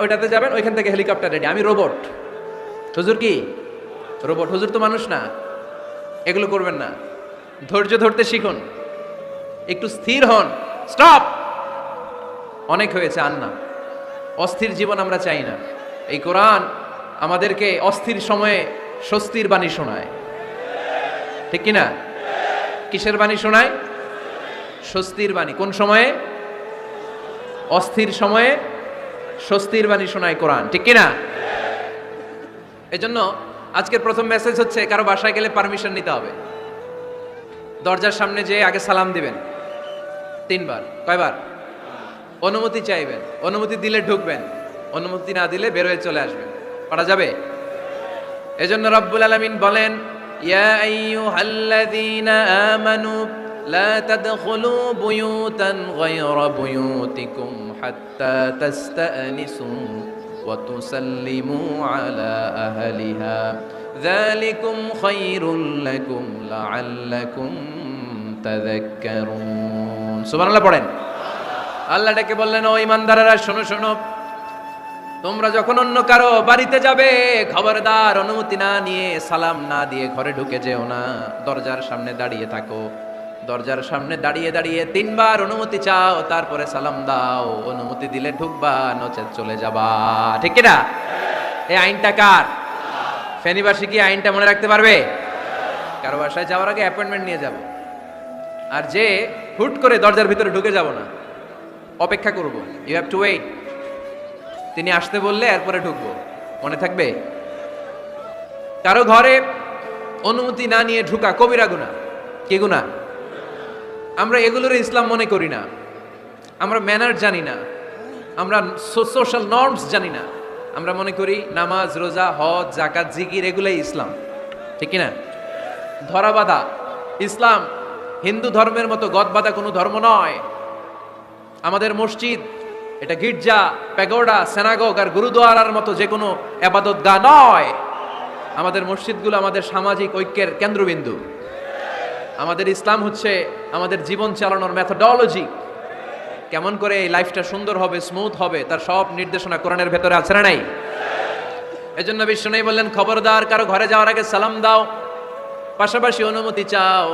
ওইটাতে যাবেন, ওইখান থেকে হেলিকপ্টার রেডি, আমি রোবট। হুজুর কি রোবট? হুজুর তো মানুষ না। এগুলো করবেন না। ধৈর্য ধরতে শিখুন, একটু স্থির হন। স্টপ, অনেক হয়েছে, আর না। অস্থির জীবন আমরা চাই না। এই কোরআন আমাদেরকে অস্থির সময়ে স্বস্তির বাণী শোনায়, ঠিক কিনা? কিসের বাণী শোনায়? স্বস্তির বাণী। কোন সময়ে? অস্থির সময়ে স্বস্তির বাণী শোনায় কোরআন, ঠিক কিনা? এজন্য আজকের প্রথম মেসেজ হচ্ছে, কারো বাসায় গেলে পারমিশন নিতে হবে। দরজার সামনে যেয়ে আগে সালাম দিবেন 3 বার। কয়বার? অনুমতি চাইবেন, অনুমতি দিলে ঢুকবেন, অনুমতি না দিলে বের হয়ে চলে আসবেন। পারা যাবে? এজন্য রব্বুল আলামিন বলেন, ইয়া আইয়ুহাল্লাযীনা আমানু লা তাদখুলু বুয়ুতান গায়রা বুয়ুতিকুম হাত্তা তাস্তানিসু ওয়া তুসাল্লিমু আলা আহলিহা যালিকুম খায়রুল লাকুম লাআল্লাকুম তাযাক্কারুন। সুবহানাল্লাহ পড়েন। আল্লাহ ডেকে বললেন, ও ঈমানদারেরা শোনো শোনো, তোমরা যখন অন্য কারো বাড়িতে যাবে, খবরদার অনুমতি না নিয়ে, সালাম না দিয়ে ঘরে ঢুকে যেও না। দরজার সামনে দাঁড়িয়ে থাকো, দরজার সামনে দাঁড়িয়ে দাঁড়িয়ে 3 বার অনুমতি চাও, তারপরে সালাম দাও। অনুমতি দিলে ঢুকবা, নচেত চলে যাবা, ঠিক কিনা? এই আইনটা কার? ফেনীবাসী কি আইনটা মনে রাখতে পারবে? কারো বাসায় যাওয়ার আগে অ্যাপয়েন্টমেন্ট নিয়ে যাব, আর যে হুট করে দরজার ভিতরে ঢুকে যাব না, অপেক্ষা করব। You have to wait. তিনি আসতে বললে এরপরে ঢুকবো, মনে থাকবে? কারো ঘরে অনুমতি না নিয়ে ঢুকা কবিরা গুনাহ। কি গুনাহ? আমরা এগুলোর ইসলাম মনে করি না, আমরা ম্যানার জানি না, আমরা সোশ্যাল নর্মস জানি না। আমরা মনে করি নামাজ, রোজা, হজ, যাকাত, জিকির এগুলাই ইসলাম, ঠিক কিনা? ধরাবাঁধা ইসলাম হিন্দু ধর্মের মতো গদবাঁধা কোনো ধর্ম নয়। আমাদের মসজিদ এটা গির্জা, প্যাগোডা, সেনাগোগ আর গুরুদুয়ারার মতো যে কোনো ইবাদতগাহ নয়। আমাদের মসজিদগুলো আমাদের সামাজিক ঐক্যের কেন্দ্রবিন্দু। আমাদের ইসলাম হচ্ছে আমাদের জীবন চালানোর মেথোডোলজি। কেমন করে এই লাইফটা সুন্দর হবে, স্মুথ হবে, তার সব নির্দেশনা কোরআনের ভেতরে আছে না নাই? এজন্য বিশ্বনবী বললেন, খবরদার কারো ঘরে যাওয়ার আগে সালাম দাও, পাশাপাশি অনুমতি চাও।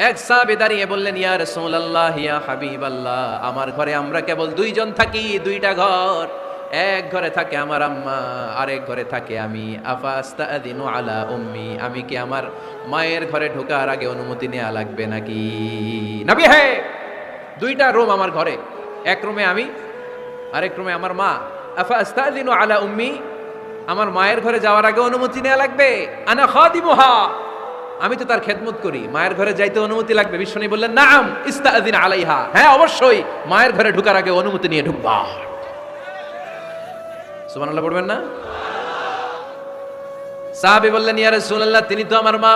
এক সাহাবী দাঁড়িয়ে বললেন, ইয়া রাসূলুল্লাহ, ইয়া হাবিবাল্লাহ, আমার ঘরে আমরা কেবল 2 জন থাকি, 2টা ঘর। এক ঘরে থাকে আমার আম্মা, আরেক ঘরে থাকে আমি। আফাস্তাদিনু আলা উম্মি, আমি কি আমার মায়ের ঘরে ঢোকার আগে অনুমতি নেওয়া লাগবে নাকি? নবী, হে, 2টা রুম আমার ঘরে, এক রুমে আমি, আরেক রুমে আমার মা। আফাস্তাদিনু আলা উম্মি, আমার মায়ের ঘরে যাওয়ার আগে অনুমতি নেওয়া লাগবে? আনা খাদিমুহা, আমি তো তার খেদমত করি, মায়ের ঘরে যাইতে অনুমতি লাগবে? বিশ্বনবী বললেন, নাম ইস্তাযিন আলাইহা, হ্যাঁ অবশ্যই মায়ের ঘরে ঢোকার আগে অনুমতি নিয়ে ঢুকবা। সুবহানাল্লাহ পড়বেন না? সাহাবী বললেন, ইয়া রাসূলুল্লাহ, তিনি তো আমার মা,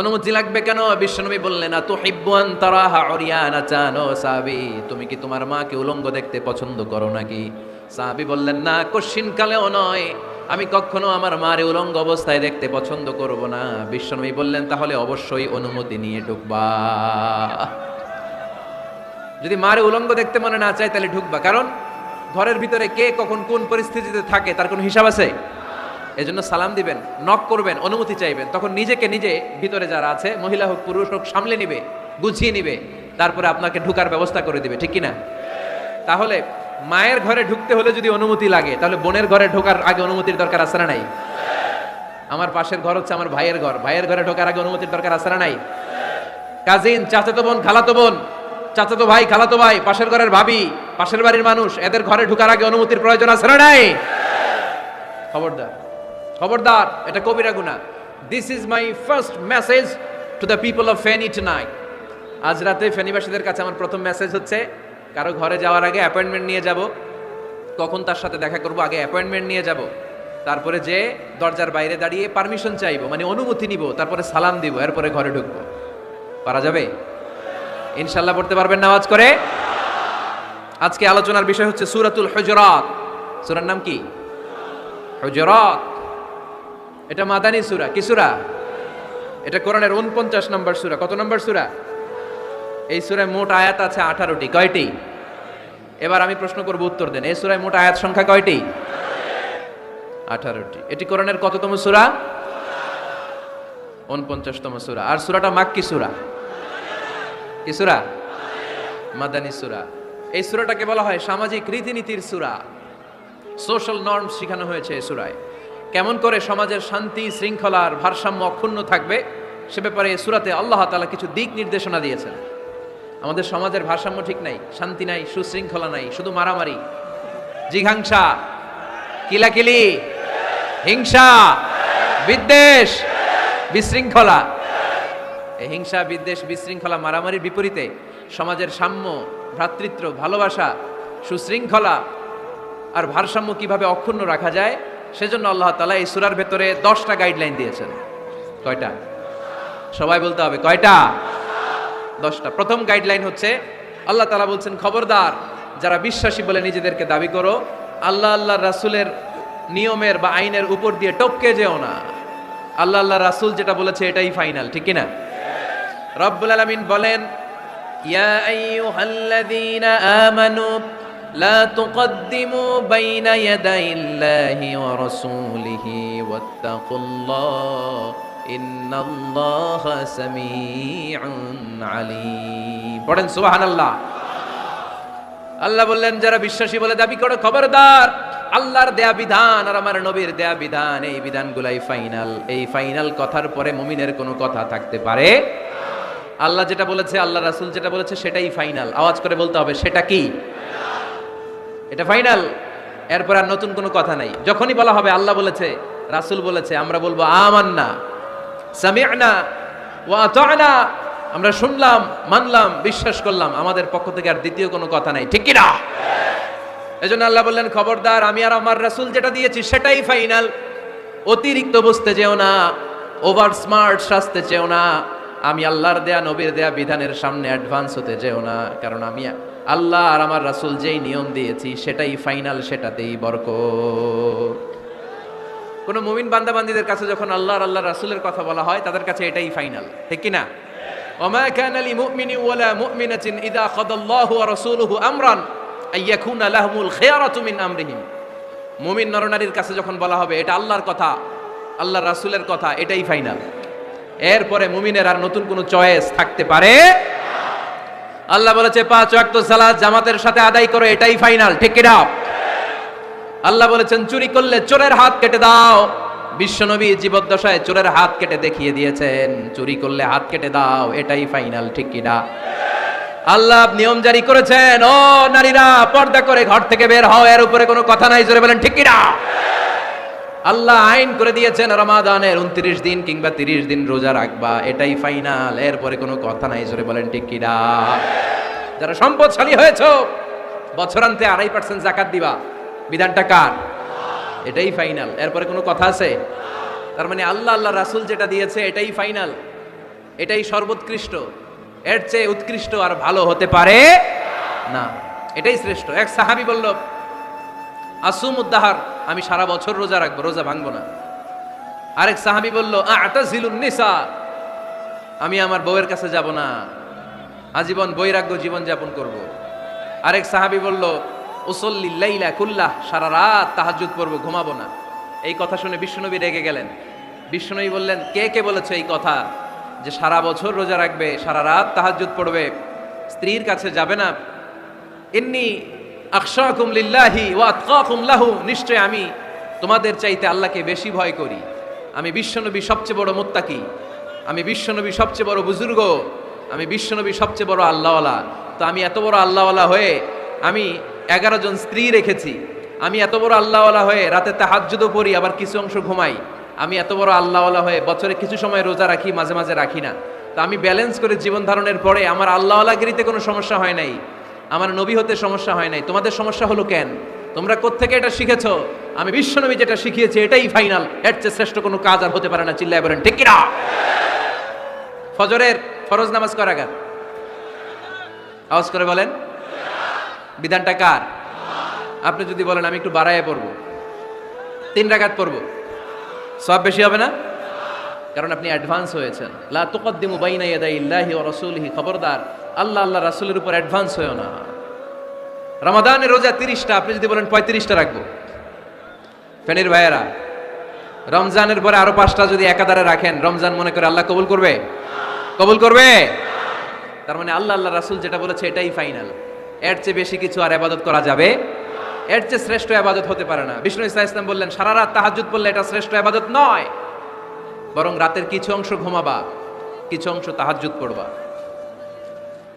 অনুমতি লাগবে কেন? বিশ্বনবী বললেন, আতুহিব্বু আন তারাহা উরিয়ানাতান, ও সাহাবী, তুমি কি তোমার মাকে উলঙ্গ দেখতে পছন্দ করো নাকি? সাহাবী বললেন, না, কশিনকালেও নয়, আমি কখনো আমার মারে উলঙ্গ অবস্থায় দেখতে পছন্দ করব না। বিশ্বনবী বললেন, তাহলে অবশ্যই অনুমতি নিয়ে ঢুকবা। যদি মারে উলঙ্গ দেখতে মনে না চায় তাহলে ঢুকবা, কারণ ঘরের ভিতরে কে কখন কোন পরিস্থিতিতে থাকে তার কোনো হিসাব আছে? এজন্য সালাম দিবেন, নক করবেন, অনুমতি চাইবেন, তখন নিজেকে নিজে ভিতরে যারা আছে, মহিলা হোক পুরুষ হোক, সামলে নিবে, গুছিয়ে নিবে, তারপরে আপনাকে ঢুকার ব্যবস্থা করে দিবে, ঠিক কিনা? তাহলে মায়ের ঘরে ঢুকতে হলে যদি অনুমতি লাগে, তাহলে বোনের ঘরে ঢোকার আগে অনুমতির দরকার আছে না নাই? আমার পাশের ঘর হচ্ছে আমার ভাইয়ের ঘর, ভাইয়ের ঘরে ঢোকার আগে অনুমতির দরকার আছে না নাই? কাজিন, চাচাতো বোন, খালাতো বোন, চাচাতো ভাই, খালাতো ভাই, পাশের ঘরের ভাবি, পাশের বাড়ির মানুষ, এদের ঘরে ঢোকার আগে অনুমতির প্রয়োজন আছে না নাই? খবরদার, খবরদার, এটা কবিরা গুনাহ। This is my first message to the people of Feni tonight. আজ রাতে ফেনীবাসীদের কাছে আমার প্রথম মেসেজ হচ্ছে, কারো ঘরে যাওয়ার আগে অ্যাপয়েন্টমেন্ট নিয়ে যাব। কখন তার সাথে দেখা করব, আগে অ্যাপয়েন্টমেন্ট নিয়ে যাব, তারপরে যে দরজার বাইরে দাঁড়িয়ে পারমিশন চাইবো, মানে অনুমতি নিব, তারপরে সালাম দিব, এরপরে ঘরে ঢুকবো। পারা যাবে? ইনশাআল্লাহ পড়তে পারবেন নামাজ করে? আজকে আলোচনার বিষয় হচ্ছে সূরাতুল হুজুরাত। সূরার নাম কি? হুজুরাত। এটা মাদানী সূরা। কি সূরা? এটা কোরআনের 49 নম্বর সূরা। কত নম্বর সূরা? এই সূরায় মোট আয়াত আছে 18টি। কয়টি? এবার আমি প্রশ্ন করব, উত্তর দেন। এই সূরায় মোট আয়াত সংখ্যা কয়টি? 18টি। এটি কোরআনের কততম সূরা? 49তম সূরা। আর সূরাটা মাক্কি সূরা। কি সূরা? মাদানী সূরা। এই সূরাটাকে বলা হয় সামাজিক রীতিনীতির সূরা। সোশ্যাল নর্মস শেখানো হয়েছে এই সূরায়। কেমন করে সমাজের শান্তি শৃঙ্খলার ভারসাম্য অক্ষুণ্ণ থাকবে সে ব্যাপারে এই সূরাতে আল্লাহ তাআলা কিছু দিক নির্দেশনা দিয়েছেন। আমাদের সমাজের ভারসাম্য ঠিক নাই, শান্তি নাই, সুশৃঙ্খলা নাই, শুধু মারামারি, জিঘাংসা, কিলাকিলি, হিংসা, বিদ্বেষ, বিশৃঙ্খলা। এই হিংসা, বিদ্বেষ, বিশৃঙ্খলা, মারামারির বিপরীতে সমাজের সাম্য, ভ্রাতৃত্ব, ভালোবাসা, সুশৃঙ্খলা আর ভারসাম্য কিভাবে অক্ষুণ্ণ রাখা যায় সেজন্য আল্লাহ তাআলা এই সূরার ভেতরে 10টা গাইডলাইন দিয়েছেন। কয়টা? সবাই বলতে হবে, কয়টা? 10টা। প্রথম গাইডলাইন হচ্ছে আল্লাহ তাআলা বলছেন, খবরদার যারা বিশ্বাসী বলে নিজেদেরকে দাবি করো, আল্লাহ আল্লাহর রাসূলের নিয়মের বা আইনের উপর দিয়ে টপকে যেও না। আল্লাহ আল্লাহর রাসূল যেটা বলেছে এটাই ফাইনাল, ঠিক কি না? রব্বুল আলামিন বলেন, ইয়া আইয়ুহাল্লাযীনা আমানু লা তুকদ্দিমু বাইনা ইয়াদাইল্লাহি ওয়া রাসূলিহি ওয়াত্তাকুল্লাহ ইন্নাল্লাহা সামিউন আলীম। পড়েন সুবহানাল্লাহ। আল্লাহ বললেন, যারা বিশ্বাসী বলে দাবি করো, খবরদার আল্লাহর দেয়া বিধান আর আমার নবীর দেয়া বিধান, এই বিধানগুলাই ফাইনাল। এই ফাইনাল কথার পরে মুমিনের কোনো কথা থাকতে পারে? আল্লাহ যেটা বলেছে, আল্লাহ রাসূল যেটা বলেছে সেটাই ফাইনাল। আওয়াজ করে বলতে হবে, সেটা কি? এটা ফাইনাল। এরপর আর নতুন কোনো কথা নাই। যখনই বলা হবে আল্লাহ বলেছে, রাসূল বলেছে, আমরা বলবো আমান্না, সামি'না ওয়া আতা'না, আমরা শুনলাম, মানলাম, বিশ্বাস করলাম। আমাদের পক্ষ থেকে আর দ্বিতীয় কোনো কথা নাই, ঠিক কি না? এজন্য আল্লাহ বললেন, খবরদার আমি আর আমার রাসূল যেটা দিয়েছি সেটাই ফাইনাল। অতিরিক্ত বুঝতে চেও না, ওভার স্মার্ট সাজতে চেও না। আমি আল্লাহর দেয়া নবীর দেয়া বিধানের সামনে অ্যাডভান্স হতে চেও না, কারণ আমি আল্লাহ আর আমার রাসূল যেই নিয়ম দিয়েছি সেটাই ফাইনাল, সেটাতেই বরকত। কোন মুমিন বান্দা বান্দীদের কাছে যখন আল্লাহ আর আল্লাহর রাসূলের কথা বলা হয় তাদের কাছে এটাই ফাইনাল, ঠিক কি না? ওমা কানা লিমুমিনিন ওয়ালা মুমিনাতিন ইযা কাদাল্লাহু ওয়া রাসূলুহু আমরান আইয়াকুনা লাহুমুল খিয়ারাতু মিন আমরিহিম। মুমিন নরনারীর কাছে যখন বলা হবে এটা আল্লাহর কথা, আল্লাহর রাসূলের কথা, এটাই ফাইনাল। এরপরে মুমিনের আর নতুন কোনো চয়েস থাকতে পারে? আল্লাহ বলেছে 5 ওয়াক্ত সালাত জামাতের সাথে আদায় করো, এটাই ফাইনাল, ঠিক কি না? আল্লাহ বলেছেন চুরি করলে চোরের হাত কেটে দাও। বিশ্বনবী জীবদ্দশায় চোরের হাত কেটে দেখিয়ে দিয়েছেন, চুরি করলে হাত কেটে দাও, এটাই ফাইনাল, ঠিক কি না? আল্লাহ নিয়ম জারি করেছেন, ও নারীরা পর্দা করে ঘর থেকে বের হও, এর উপরে কোনো কথা নাই, জোরে বলেন ঠিক কি না? আল্লাহ আইন করে দিয়েছেন রমাদানের 29 দিন কিংবা 30 দিন রোজা রাখবা, এটাই ফাইনাল, এরপরে কোনো কথা নাই, জোরে বলেন ঠিক কি না? যারা সম্পদশালী হয়েছো বছরান্তে 2.5% যাকাত দিবা, বিধানটা কার? এটাই ফাইনাল, এরপরে কোনো কথা আছে? তার মানে আল্লাহ আল্লাহ রাসূল যেটা দিয়েছে এটাই ফাইনাল, এটাই সর্বোৎকৃষ্ট। এর চেয়ে উৎকৃষ্ট আর ভালো হতে পারে না, এটাই শ্রেষ্ঠ। এক সাহাবী বলল, আসুমুদ্দাহার, আমি সারা বছর রোজা রাখবো, রোজা ভাঙবো না। আরেক সাহাবী বলল, আ'তাজিলুন নিসা, আমি আমার বউয়ের কাছে যাব না, আজীবন বৈরাগ্য জীবন যাপন করব। আরেক সাহাবী বলল, উসল্লি লাইলা কুল্লাহ, সারা রাত তাহাজ্জুদ পড়ব, ঘুমাবো না। এই কথা শুনে বিশ্বনবী রেগে গেলেন। বিশ্বনবী বললেন, কে কে বলেছে এই কথা যে সারা বছর রোজা রাখবে, সারা রাত তাহাজ্জুদ পড়বে, স্ত্রীর কাছে যাবে না? ইন্নী আখশাকুম লিল্লাহি ওয়া আতকাকুম লাহু, নিশ্চয় আমি তোমাদের চাইতে আল্লাহকে বেশি ভয় করি। আমি বিশ্বনবী সবচেয়ে বড় মুত্তাকি, আমি বিশ্বনবী সবচেয়ে বড় বুজুর্গ, আমি বিশ্বনবী সবচেয়ে বড় আল্লাহওয়ালা। তো আমি এত বড় আল্লাহওয়ালা হয়ে আমি 11 জন স্ত্রী রেখেছি, আমি এত বড় আল্লাহওয়ালা হয়ে রাতে তাহাজ্জুদও পড়ি, আবার কিছু অংশ ঘুমাই, আমি এত বড় আল্লাহওয়ালা হয়ে বছরে কিছু সময় রোজা রাখি, মাঝে মাঝে রাখি না। তো আমি ব্যালেন্স করে জীবন ধারণের পরে আমার আল্লাহওয়ালাগিরিতে কোনো সমস্যা হয় নাই, আমার নবী হতে সমস্যা হয় নাই। তোমাদের সমস্যা হলো কেন? তোমরা কোত্থেকে এটা শিখেছো? আমি বিশ্বনবী যেটা শিখিয়েছি এটাই ফাইনাল, এর চেয়ে শ্রেষ্ঠ কোনো কাজ আর হতে পারে না। চিল্লায় বলেন ঠিক কি না? ফজরের ফরজ নামাজ কয় রাকাত? আওয়াজ করে বলেন। বিধানটা কার? আপনি যদি বলেন আমি একটু বাড়ায় পড়বো, 3 রাকাত পড়বো, সব বেশি হবে না? কারণ আপনি অ্যাডভান্স হয়েছেন। লা তুকদ্দিমু বাইনা ইয়াদাইল্লাহি ওয়া রাসূলিহি, খবরদার আল্লাহ আল্লাহ রাসূলের উপর অ্যাডভান্স হয়ো না। রমাদানের রোজা 30টা, আপনি যদি বলেন 35টা রাখবো, ফেনীর ভাইয়েরা, রমজানের পরে আরো 5টা যদি একাধারে রাখেন, রমজান মনে করে আল্লাহ কবুল করবে? কবুল করবে? তার মানে আল্লাহ রাসূল যেটা বলেছে এটাই ফাইনাল। এর চেয়ে বেশি কিছু আর ইবাদত করা যাবে, এর চেয়ে শ্রেষ্ঠ ইবাদত হতে পারে না। বিষ্ণু ইসলাম বললেন সারা রাত তাহাজ্জুদ পড়লে এটা শ্রেষ্ঠ ইবাদত নয়, বরং রাতের কিছু অংশ ঘুমাবা, কিছু অংশ তাহাজ্জুদ পড়বা।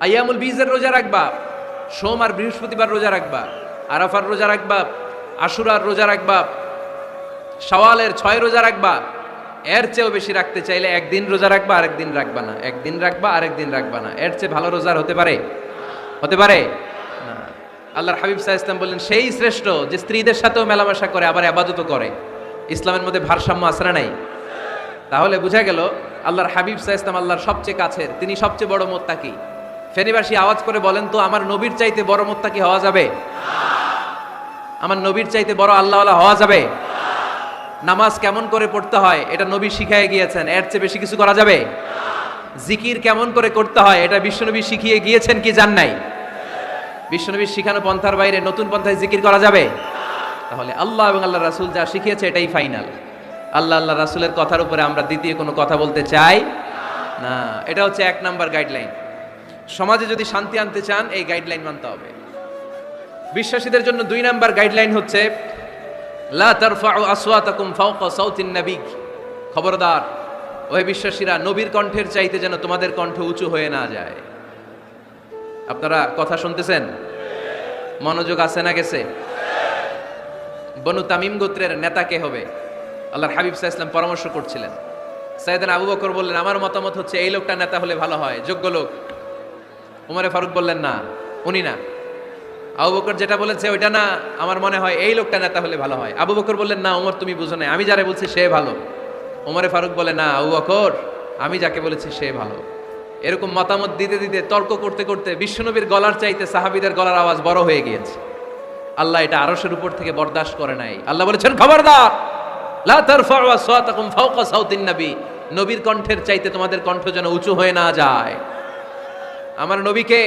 আইয়ামুল বীজের রোজা রাখবা, সোম আর বৃহস্পতিবার রোজা রাখবা, আরাফার রোজা রাখবা, আশুরার রোজা রাখবা, শাওয়ালের 6 রোজা রাখবা। এর চেয়েও বেশি রাখতে চাইলে একদিন রোজা রাখবা, আরেকদিন রাখবা না, একদিন রাখবা, আরেকদিন রাখবা না। এর চেয়ে ভালো রোজার হতে পারে? হতে পারে না। আল্লাহর হাবিব সাল্লাল্লাহু আলাইহি ওয়াসাল্লাম বললেন সেই শ্রেষ্ঠ যে স্ত্রীদের সাথেও মেলামেশা করে আবার ইবাদতও করে। ইসলামের মধ্যে ভারসাম্য আছে না নাই? তাহলে বোঝা গেল আল্লাহর হাবিব সাল্লাল্লাহু আলাইহি ওয়াসাল্লাম আল্লাহর সবচেয়ে কাছের, তিনি সবচেয়ে বড় মুত্তাকি। ফেনীবাসী আওয়াজ করে বলেন তো, আমার নবীর চাইতে বড় মুত্তাকি হওয়া যাবে? আমার নবীর চাইতে বড় আল্লাহওয়ালা হওয়া যাবে? নামাজ কেমন করে পড়তে হয় এটা নবী শিখিয়ে গিয়েছেন, এর চেয়ে বেশি কিছু করা যাবে? জিকির কেমন করে করতে হয় এটা বিশ্বনবী শিখিয়ে গিয়েছেন কি জান নাই? বিশ্বনবীর শিখানো পন্থার বাইরে নতুন পন্থায় জিকির করা যাবে? তাহলে আল্লাহ এবং আল্লাহ রাসূল যা শিখিয়েছে এটাই ফাইনাল। আল্লাহ রাসূলের কথার উপরে আমরা দ্বিতীয় কোনো কথা বলতে চাই না। এটা হচ্ছে 1 নাম্বার গাইডলাইন। সমাজে যদি শান্তি আনতে চান এই গাইডলাইন মানতে হবে। বিশ্বাসীদের জন্য 2 নাম্বার গাইডলাইন হচ্ছে লা তারফাউ আসওয়াতাকুম ফাওকা সাউতিন নবী। খবরদার ওহে বিশ্বাসীরা, নবীর কণ্ঠের চাইতে যেন তোমাদের কণ্ঠ উঁচু হয়ে না যায়। আপনারা কথা শুনতেছেন? মনোযোগ আছে না গেছে? বনু তামিম গোত্রের নেতা কে হবে? আল্লাহর হাবিব সাল্লাল্লাহু আলাইহি ওয়াসাল্লাম পরামর্শ করছিলেন। সাইয়েদনা আবু বকর বললেন আমার মতামত হচ্ছে এই লোকটা নেতা হলে ভালো হয়, যোগ্য লোক। উমরে ফারুক বললেন না, উনি না। আবু বকর যেটা বলেছে ওইটা না, আমার মনে হয় এই লোকটা নেতা হলে ভালো হয়। আবু বকর বললেন না ওমর তুমি বুঝো না, আমি যারে বলছি সে ভালো। ওমরে ফারুক বলে না আবু বকর, আমি যাকে বলেছি সে ভালো। এরকম মতামত দিতে দিতে তর্ক করতে করতে বিশ্বনবীর গলার চাইতে সাহাবীদের গলার আওয়াজ বড় হয়ে গিয়েছে। আল্লাহ এটা আরশের উপর থেকে বরদাস্ত করে নাই। আল্লাহ বলেছেন খবরদার, লা তারফাউ আসওয়াতাকুম ফাওকা সাউতিন নবী। নবীর কণ্ঠের চাইতে তোমাদের কণ্ঠ যেন উঁচু হয়ে না যায়। আমার নবীকে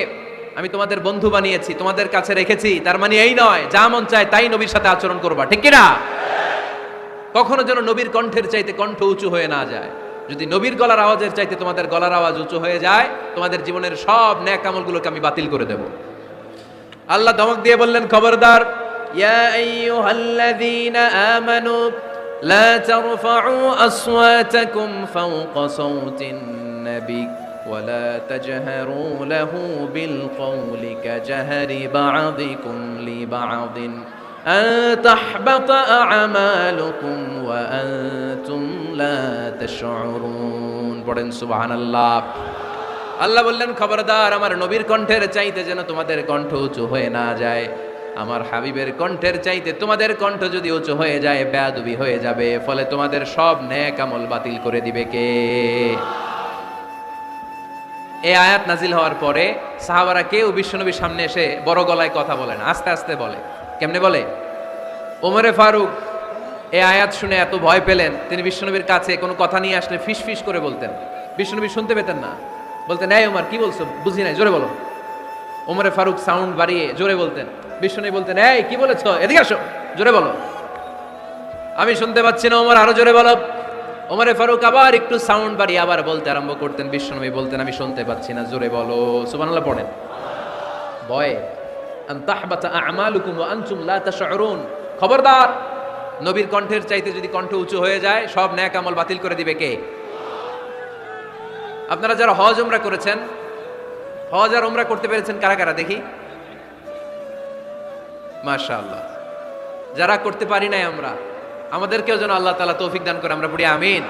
আমি তোমাদের বন্ধু বানিয়েছি, তোমাদের কাছে রেখেছি, তার মানে এই নয় যা মন চায় তাই নবীর সাথে আচরণ করবা, ঠিক কি না? কখনো যেন নবীর কণ্ঠের চাইতে কণ্ঠ উঁচু হয়ে না যায়। যদি নবীর গলার আওয়াজের চাইতে তোমাদের গলার আওয়াজ উঁচু হয়ে যায়, তোমাদের জীবনের সব নেক আমলগুলোকে আমি বাতিল করে দেব। আল্লাহ ধমক দিয়ে বললেন খবরদার, ইয়া আইয়ুহাল্লাযীনা আমানু লা তারফাউ আসওয়াতাকুম ফাওকা সাউতিন নবী ولا تجهروا له بالقول كجهر بعضكم لبعض أن تحبط أعمالكم وأنتم لا تشعرون পড়েন সুবহানাল্লাহ। আল্লাহ বললেন খবরদার, আমার নবীর কণ্ঠের চাইতে যেন তোমাদের কণ্ঠ উঁচু হয়ে না যায়। আমার হাবিবের কণ্ঠের চাইতে তোমাদের কণ্ঠ যদি উঁচু হয়ে যায় বেয়াদবি হয়ে যাবে, ফলে তোমাদের সব নেক আমল বাতিল করে দিবে কে? এই আয়াত নাজিল হওয়ার পরে সাহাবারা কেউ বিশ্বনবীর সামনে এসে বড় গলায় কথা বলে না, আস্তে আস্তে বলে। কেমনে বলে? ওমরে ফারুক এই আয়াত শুনে এত ভয় পেলেন, তিনি বিশ্বনবীর কাছে কোনো কথা নিয়ে আসলে ফিস ফিস করে বলতেন। বিশ্বনবী শুনতে পেতেন না, বলতেন এই ওমর কি বলছো, বুঝি নাই, জোরে বলো। ওমরে ফারুক সাউন্ড বাড়িয়ে জোরে বলতেন। বিশ্বনবী বলতেন এই কি বলেছো, এদিকে আসো, জোরে বলো। আমি শুনতে পাচ্ছি না, ওমর আরো জোরে বলো। ওমরে ফারুক আবার একটু সাউন্ড বাড়িয়ে আবার বলতে আরম্ভ করতেন। বিশ্বনবী বলতেন আমি শুনতে পাচ্ছি না, জোরে বলো। সুবহানাল্লাহ পড়েন। ভয়ে আন তাহবাতা আমালুকুম ওয়া আনতুম লা তাশউরুন। খবরদার, নবীর কণ্ঠের চাইতে যদি কণ্ঠ উঁচু হয়ে যায় সব নেক আমল বাতিল করে দিবে কে? আপনারা যারা হজ উমরা করেছেন, হজ আর উমরা করতে পেরেছেন কারা কারা দেখি? মাশাআল্লাহ। যারা করতে পারি নাই আমরা, আমাদেরকেও যেন আল্লাহ তাআলা তৌফিক দান করে, আমরা পড়ি আমিন।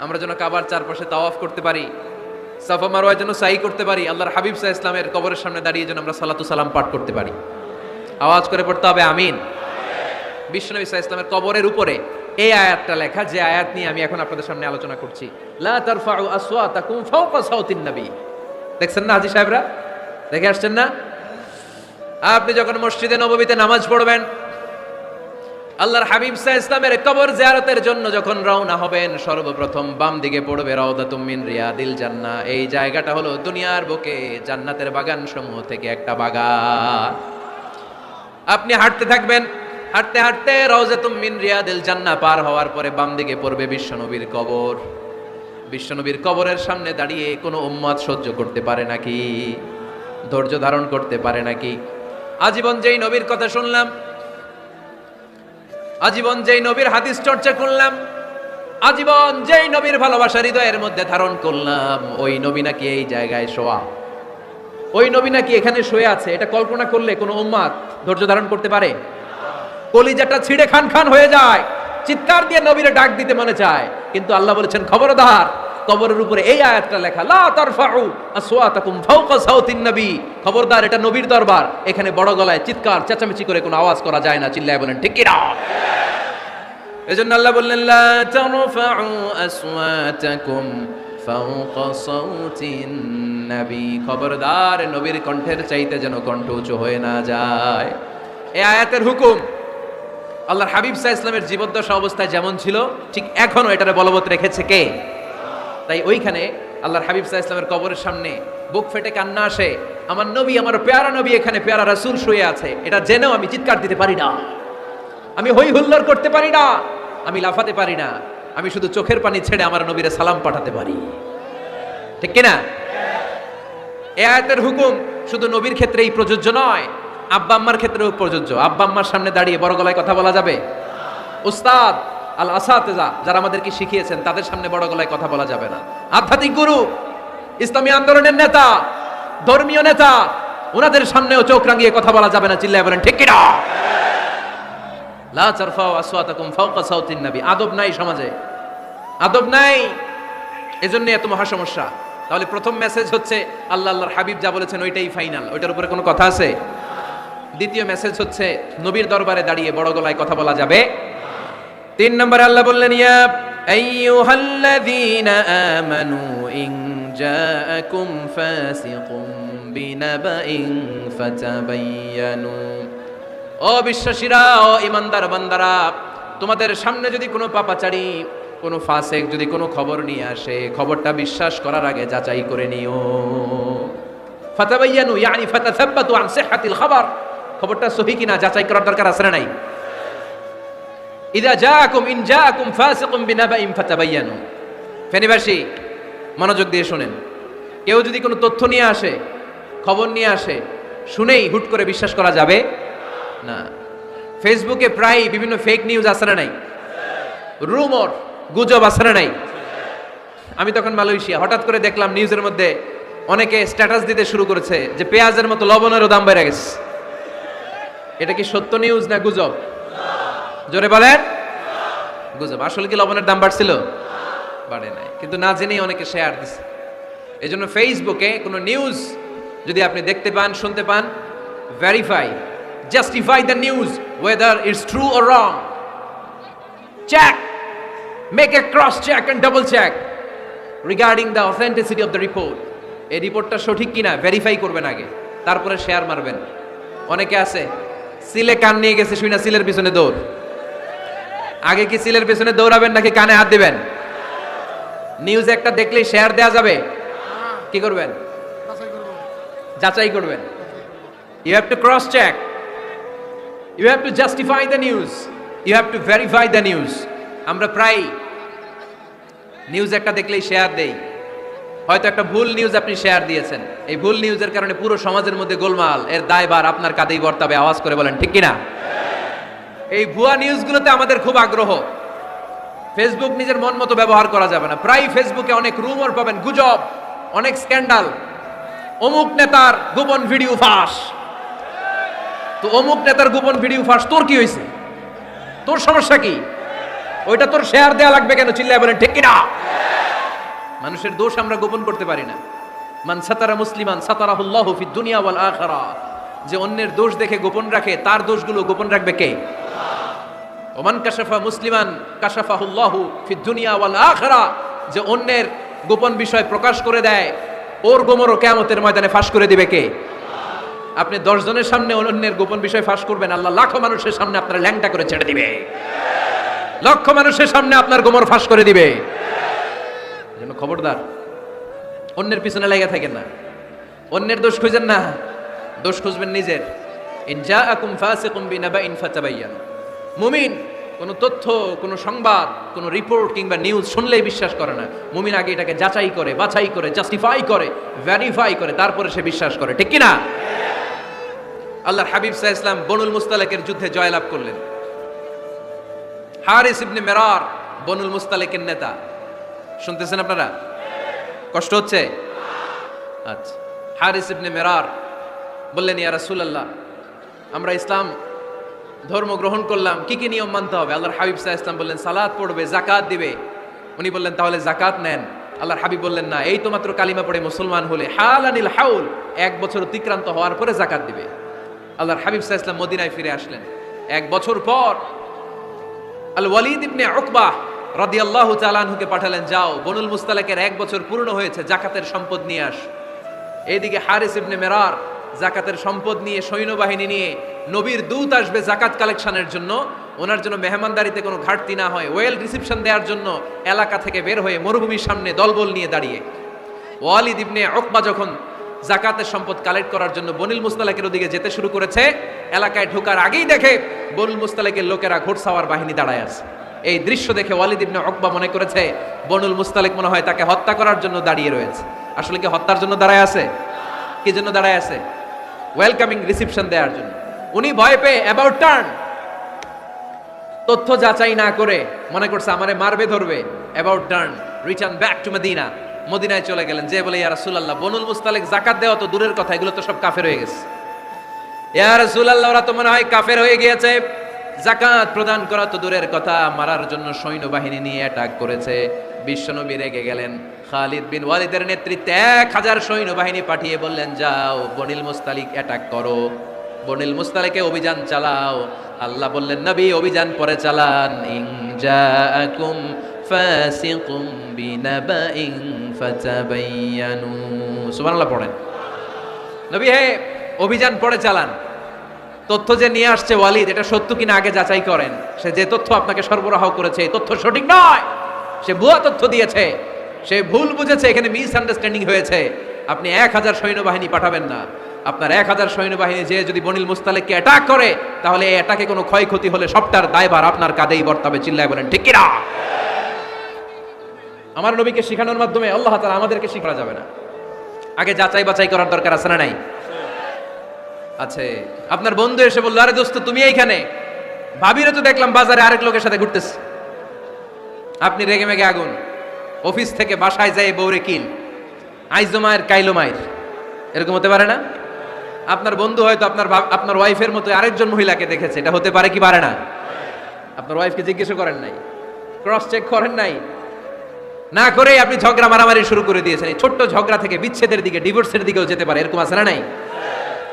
আমরা যেন কাবার চারপাশে তাওয়াফ করতে পারি, সাফা মারওয়ায় যেন সাই করতে পারি, আল্লাহর হাবিব সাল্লাল্লাহু আলাইহি ওয়াসাল্লামের কবরের সামনে দাঁড়িয়ে যেন আমরা সালাতু সালাম পাঠ করতে পারি। আওয়াজ করে পড়তে হবে আমিন। বিশ্বনবী সাল্লাল্লাহু আলাইহি ওয়াসাল্লামের কবরের উপরে এই আয়াতটা লেখা, যে আয়াত নিয়ে আমি এখন আপনাদের সামনে আলোচনা করছি। লা তারফাউ আসওয়াতাকুম ফাওকা সাউতিন নবী। দেখছেন না হাজী সাহেবরা, দেখে আসছেন না? আপনি যখন মসজিদে নববীতে নামাজ পড়বেন, আল্লাহর হাবিব সাল্লাল্লাহু আলাইহি ওয়াসাল্লামের কবর জিয়ারতের জন্য যখন রওনা হবেন, সর্বপ্রথম বাম দিকে পড়বে রাউদাতুম মিন রিয়াদিল জান্নাহ। এই জায়গাটা হলো দুনিয়ার বুকে জান্নাতের বাগান সমূহ থেকে একটা বাগান। আপনি হাঁটতে থাকবেন, হাঁটতে হাঁটতে রওজাতুম মিন রিয়াদিল জান্নাহ পার হওয়ার পরে বাম দিকে পড়বে বিশ্বনবীর কবর। বিশ্বনবীর কবরের সামনে দাঁড়িয়ে কোনো উম্মত সহ্য করতে পারে নাকি? ধৈর্য ধারণ করতে পারে নাকি? আজীবন যেই নবীর কথা শুনলাম, আজীবন যেই নবীর হাদিস চর্চা করলাম, আজীবন যেই নবীর ভালোবাসা হৃদয়ের মধ্যে ধারণ করলাম, ওই নবী নাকি এই জায়গায় শোয়া, ওই নবী নাকি এখানে শুয়ে আছে, এটা কল্পনা করলে কোনো উম্মত ধৈর্য ধারণ করতে পারে? কলিজাটা ছিঁড়ে খান খান হয়ে যায়, চিৎকার দিয়ে নবীরে ডাক দিতে মনে চায়, কিন্তু আল্লাহ বলেছেন খবরদার, কবরের উপরে এই আয়াতটা লেখা, লা তারফাউ আসওয়াতাকুম ফাওকা সাউতিন নবী, খবরদার এটা নবীর দরবার, এখানে বড় গলায় চিৎকার চেঁচামেচি করে কোনো আওয়াজ করা যায় না। চিল্লায় বলেন ঠিক কি না? এজন্য আল্লাহ বললেন লা তারফাউ আসওয়াতাকুম ফাওকা সাউতিন নবী, খবরদার নবীর কণ্ঠের চাইতে যেন কণ্ঠ উঁচু হয়ে না যায়। এই আয়াতের হুকুম আল্লাহর হাবিব সাল্লাল্লাহু আলাইহি ওয়াসাল্লামের জীবদ্দশা অবস্থায় যেমন ছিল ঠিক এখনো এটারে বলবৎ রেখেছে কে? তাই ওইখানে আল্লাহর হাবিব সাল্লাল্লাহু আলাইহি ওয়াসাল্লামের কবরের সামনে বুক ফেটে কান্না আসে, আমার নবী, আমার পেয়ারা নবী এখানে পেয়ারা রাসূল শুয়ে আছে, এটা জেনেও আমি চিৎকার দিতে পারি না, আমি হই হুল্লোড় করতে পারি না, আমি লাফাতে পারি না, আমি শুধু চোখের পানি ছেড়ে আমার নবীরে সালাম পাঠাতে পারি। ঠিক কিনা? এই আয়াতের হুকুম শুধু নবীর ক্ষেত্রেই প্রযোজ্য নয়, আব্বা আম্মার ক্ষেত্রেও প্রযোজ্য। আব্বা আম্মার সামনে দাঁড়িয়ে বড় গলায় কথা বলা যাবে? উস্তাদ আল আসাতেজা যারা আমাদেরকে শিখিয়েছেন তাদের সামনে বড় গলায় কথা বলা যাবে না। আধ্যাত্মিক গুরু, ইসলামী আন্দোলনের নেতা, ধর্মীয় নেতা, ওনাদের সামনেও চোখ রাঙিয়ে কথা বলা যাবে না। চিল্লায় বলেন ঠিক কিনা? লা তারফাউ আসওয়াতাকুম ফাওকা সাউতিন নবী। আদব নাই সমাজে, আদব নাই, এজন্য এত মহা সমস্যা। তাহলে প্রথম মেসেজ হচ্ছে আল্লাহ আল্লাহর হাবিব যা বলেছেন ওইটাই ফাইনাল, ওইটার উপরে কোনো কথা আছে? দ্বিতীয় মেসেজ হচ্ছে নবীর দরবারে দাঁড়িয়ে বড় গলায় কথা বলা যাবে। 3 নম্বরে আল্লাহ বললেন ইয়া আইয়ুহাল্লাযীনা আমানু ইন জাআকুম ফাসিকুম বিনাবাইন ফাতাবায়ানু, ও বিশ্বাসীরা, ও ঈমানদার বান্দারা, তোমাদের সামনে যদি কোনো পাপাচারী, কোনো ফাসিক যদি কোনো খবর নিয়ে আসে, খবরটা বিশ্বাস করার আগে যাচাই করে নিও। ফাতাবায়ানু ইয়ানি ফাতাসাব্বাতু আন সিহহাতিল খবর, খবরটা সহি কিনা যাচাই করার দরকার আছে না নাই? ইযা জাআকুম ইন জাআকুম ফাসিকুম বিনাবাইন ফাতাবায়ানু। ফেনীবাসী মনোযোগ দিয়ে শুনেন, কেউ যদি কোনো তথ্য নিয়ে আসে, খবর নিয়ে আসে, শুনেই হুট করে বিশ্বাস করা যাবে না। ফেসবুকে প্রায় বিভিন্ন ফেক নিউজ আছে না নাই? রুমর, গুজব আছে না নাই? আমি তখন মালয়েশিয়া, হঠাৎ করে দেখলাম নিউজের মধ্যে অনেকে স্ট্যাটাস দিতে শুরু করেছে যে পেঁয়াজের মতো লবণেরও দাম বেড়ে গেছে। এটা কি সত্য নিউজ না গুজব? জোরে বলেন। গুজব। আসলে কি লবণের দাম বাড়ছিল? বাড়ে নাই, কিন্তু না জেনেই অনেকে শেয়ার দিছে। এই জন্য ফেসবুকে কোনো নিউজ যদি আপনি দেখতে পান, শুনতে পান, verify, justify the news whether it's true or wrong. Check, make a cross check and double check regarding the authenticity of the report. এই রিপোর্টটা সঠিক কিনা ভেরিফাই করবেন আগে, তারপরে শেয়ার মারবেন। অনেকে আছে সিলে কান নিয়ে গেছে, শুনে সিলের পিছনে দৌড়। আগে কি সিলের পিছনে দৌড়াবেন নাকি কানে হাত দিবেন? নিউজ একটা দেখলেই শেয়ার দেয়া যাবে? কি করবেন? যাচাই করবেন। You have to cross check, you have to justify the news, you have to verify the news. আমরা প্রায় নিউজ একটা দেখলেই শেয়ার দেই। হয়তো একটা ভুল নিউজ আপনি শেয়ার দিয়েছেন, এই ভুল নিউজের কারণে পুরো সমাজের মধ্যে গোলমাল, এর দায়ভার আপনার কাঁধেই বর্তাবে। আওয়াজ করে বলেন ঠিক কিনা? এই ভুয়া নিউজগুলোতে আমাদের খুব আগ্রহ। ফেসবুক নিজের মন মতো ব্যবহার করা যাবে না। প্রায় ফেসবুকে অনেক রুমর পাবেন, গুজব, অনেক স্ক্যান্ডাল। অমুক নেতার গোপন ভিডিও ফাঁস, তো অমুক নেতার গোপন ভিডিও ফাঁস, তোর কি হয়েছে? তোর সমস্যা কি? ওইটা তোর শেয়ার দেয়া লাগবে কেন? চিল্লায় বলেন ঠিক কিনা? মানুষের দোষ আমরা গোপন করতে পারি না। মান সাতারা মুসলিমান সাতারাহুল্লাহু ফিদ দুনিয়া ওয়াল আখিরা, যে অন্যের দোষ দেখে গোপন রাখে তার দোষগুলো গোপন রাখবে কে? ওমান কাশাফা মুসলিমান কাশাফাহুল্লাহু ফিদ দুনিয়া ওয়াল আখিরা, যে অন্যের গোপন বিষয় প্রকাশ করে দেয় ওর গোমরও কিয়ামতের ময়দানে ফাঁস করে দিবে কে? আপনি 10 জনের সামনে অন্যের গোপন বিষয় ফাঁস করবেন, আল্লাহ লাখো মানুষের সামনে আপনার ল্যাংটা করে ছেড়ে দিবে, লক্ষ মানুষের সামনে আপনার গোমর ফাঁস করে দিবে। এজন্য খবরদার, অন্যের পিছনে লেগে থাকেন না, অন্যের দোষ খুঁজেন না, দোষ খুঁজবেন নিজের। ইন জাআকুম ফাসিকুম বিনাবাইন ফাতাবায়ানু। মুমিন কোন তথ্য, কোন সংবাদ, কোন রিপোর্ট কিংবা নিউজ শুনলেই বিশ্বাস করে না। মুমিন আগে এটাকে যাচাই করে, বাছাই করে, জাস্টিফাই করে, ভেরিফাই করে, তারপরে সে বিশ্বাস করে, ঠিক কি না? আল্লাহর হাবিব সাল্লাল্লাহু আলাইহি ওয়াসাল্লাম বনুল মুস্তালিকের যুদ্ধে জয়লাভ করলেন। হারিস ইবনে মিরার বনুল মুস্তালিকের নেতা। শুনতেছেন আপনারা? কষ্ট হচ্ছে? আচ্ছা। হারিস ইবনে মিরার বললেন, ইয়া রাসূলুল্লাহ, আমরা ইসলাম ধর্ম গ্রহণ করলাম, কি কি নিয়ম মানতে হবে? আল্লাহর হাবিব সাল্লাল্লাহু আলাইহি ওয়াসাল্লাম বললেন, সালাত পড়বে, যাকাত দিবে। উনি বললেন, তাহলে যাকাত নেন। আল্লাহর হাবিব বললেন, না, এই তো মাত্র কালিমা পড়ে মুসলমান হলে হালানিল হাউল, 1 বছর অতিক্রান্ত হওয়ার পরে যাকাত দিবে। আল্লাহর হাবিব সাল্লাল্লাহু আলাইহি ওয়াসাল্লাম মদিনায় ফিরে আসলেন। 1 বছর পর আল ওয়ালিদ ইবনে উকবাহ রাদিয়াল্লাহু তাআলা আনহুকে পাঠালেন, যাও বনুল মুস্তালিকের 1 বছর পূর্ণ হয়েছে, যাকাতের সম্পদ নিয়ে আস। এইদিকে হারিস ইবনে মিরার যাকাতের সম্পদ নিয়ে, সৈন্যবাহিনী নিয়ে, নবীর দূত আসবে যাকাত কালেকশনের জন্য, ওনার জন্য মেহমানদারিতে কোনো ঘাটতি না হয়, ওয়েল রিসিপশন দেওয়ার জন্য এলাকা থেকে বের হয়ে মরুভূমির সামনে দলবল নিয়ে দাঁড়িয়ে। ওয়ালিদ ইবনে উকবা যখন যাকাতের সম্পদ কালেক্ট করার জন্য বনুল মুস্তালিকের ওদিকে যেতে শুরু করেছে, এলাকায় ঢোকার আগেই দেখে বনুল মুস্তালিকের লোকেরা ঘোড়সাওয়ার বাহিনী দাঁড়ায় আছে। এই দৃশ্য দেখে ওয়ালিদ ইবনে উকবা মনে করেছে বনুল মুস্তালিক মনে হয় তাকে হত্যা করার জন্য দাঁড়িয়ে রয়েছে। আসলে কি হত্যার জন্য দাঁড়ায় আছে? কি জন্য দাঁড়ায় আছে? ওয়েলকামিং রিসিপশন দেওয়ার জন্য। উনি ভয় পেয়ে অ্যাবাউট টার্ন, তথ্য যাচাই না করে মনে করছে আমারে মারবে ধরবে, about turn, return back to Medina. মদিনায় চলে গেলেন, যে বলে, ইয়া রাসূলুল্লাহ, বনুল মুস্তালিক যাকাত দেওয়া তো দূরের কথা, এগুলো তো সব কাফের হয়ে গেছে। ইয়া রাসূলুল্লাহ, ওরা তো মনে হয় কাফের হয়ে গিয়েছে, যাকাত প্রদান করা তো দূরের কথা, মারার জন্য সৈন্যবাহিনী নিয়ে অ্যাটাক করেছে। বিশ্বনবী রেগে গেলেন। খালিদ বিন ওয়ালিদের নেতৃত্বে 1000 সৈন্যবাহিনী পাঠিয়ে বললেন, যাও বনুল মুস্তালিক অ্যাটাক করো, বনুল মুস্তালিকে অভিযান চালাও। আল্লাহ বললেন, নবী অভিযান পরে চালান। ইন জাআকুম ফাসিকুম বিনাবাইন ফাতাবায়ানু। সুবহানাল্লাহ পড়েন। নবী হে, অভিযান পরে চালান। তথ্য যে নিয়ে আসছে ওয়ালিদ, এটা সত্য কিনা আগে যাচাই করেন। সে যে তথ্য আপনাকে সরবরাহ করেছে, এই তথ্য সঠিক নয়, সে ভুয়া তথ্য দিয়েছে, সে ভুল বুঝেছে, এখানে মিসআন্ডারস্ট্যান্ডিং হয়েছে। আপনি 1000 সৈন্যবাহিনী পাঠাবেন না। আপনার 1000 সৈন্যবাহিনী যে যদি বনুল মুস্তালিককে অ্যাটাক করে, তাহলে এই অ্যাটাকে কোনো ক্ষয়ক্ষতি হলে সবটার দায়ভার আপনার কাঁধেই বর্তাবে। চিল্লায় বলেন, ঠিক কিনা? আমার নবীকে শিখানোর মাধ্যমে আল্লাহ তাআলা আমাদেরকে শিখা যাবে না। আগে যাচাই বাছাই করার দরকার আছে না নাই? আছে। আপনার বন্ধু এসে বলল, আরে দোস্ত তুমি এইখানে, ভাবিরে তো দেখলাম বাজারে আরেক লোকের সাথে ঘুরতেছে। আপনি রেগে মেগে আগুন, অফিস থেকে বাসায় যায় বউরে কিল, আইজো মায়ের কাইলো মায়ের, এরকম হতে পারে না? আপনার বন্ধু হয়তো আপনার ওয়াইফের মতো আরেকজন মহিলাকে দেখেছে, এটা হতে পারে কি পারে না? আপনার ওয়াইফকে জিজ্ঞেস করেন নাই, ক্রস চেক করেন নাই, না করে আপনি ঝগড়া মারামারি শুরু করে দিয়েছেন। এই ছোট্ট ঝগড়া থেকে বিচ্ছেদের দিকে, ডিভোর্সের দিকেও যেতে পারে, এরকম আছে না নাই?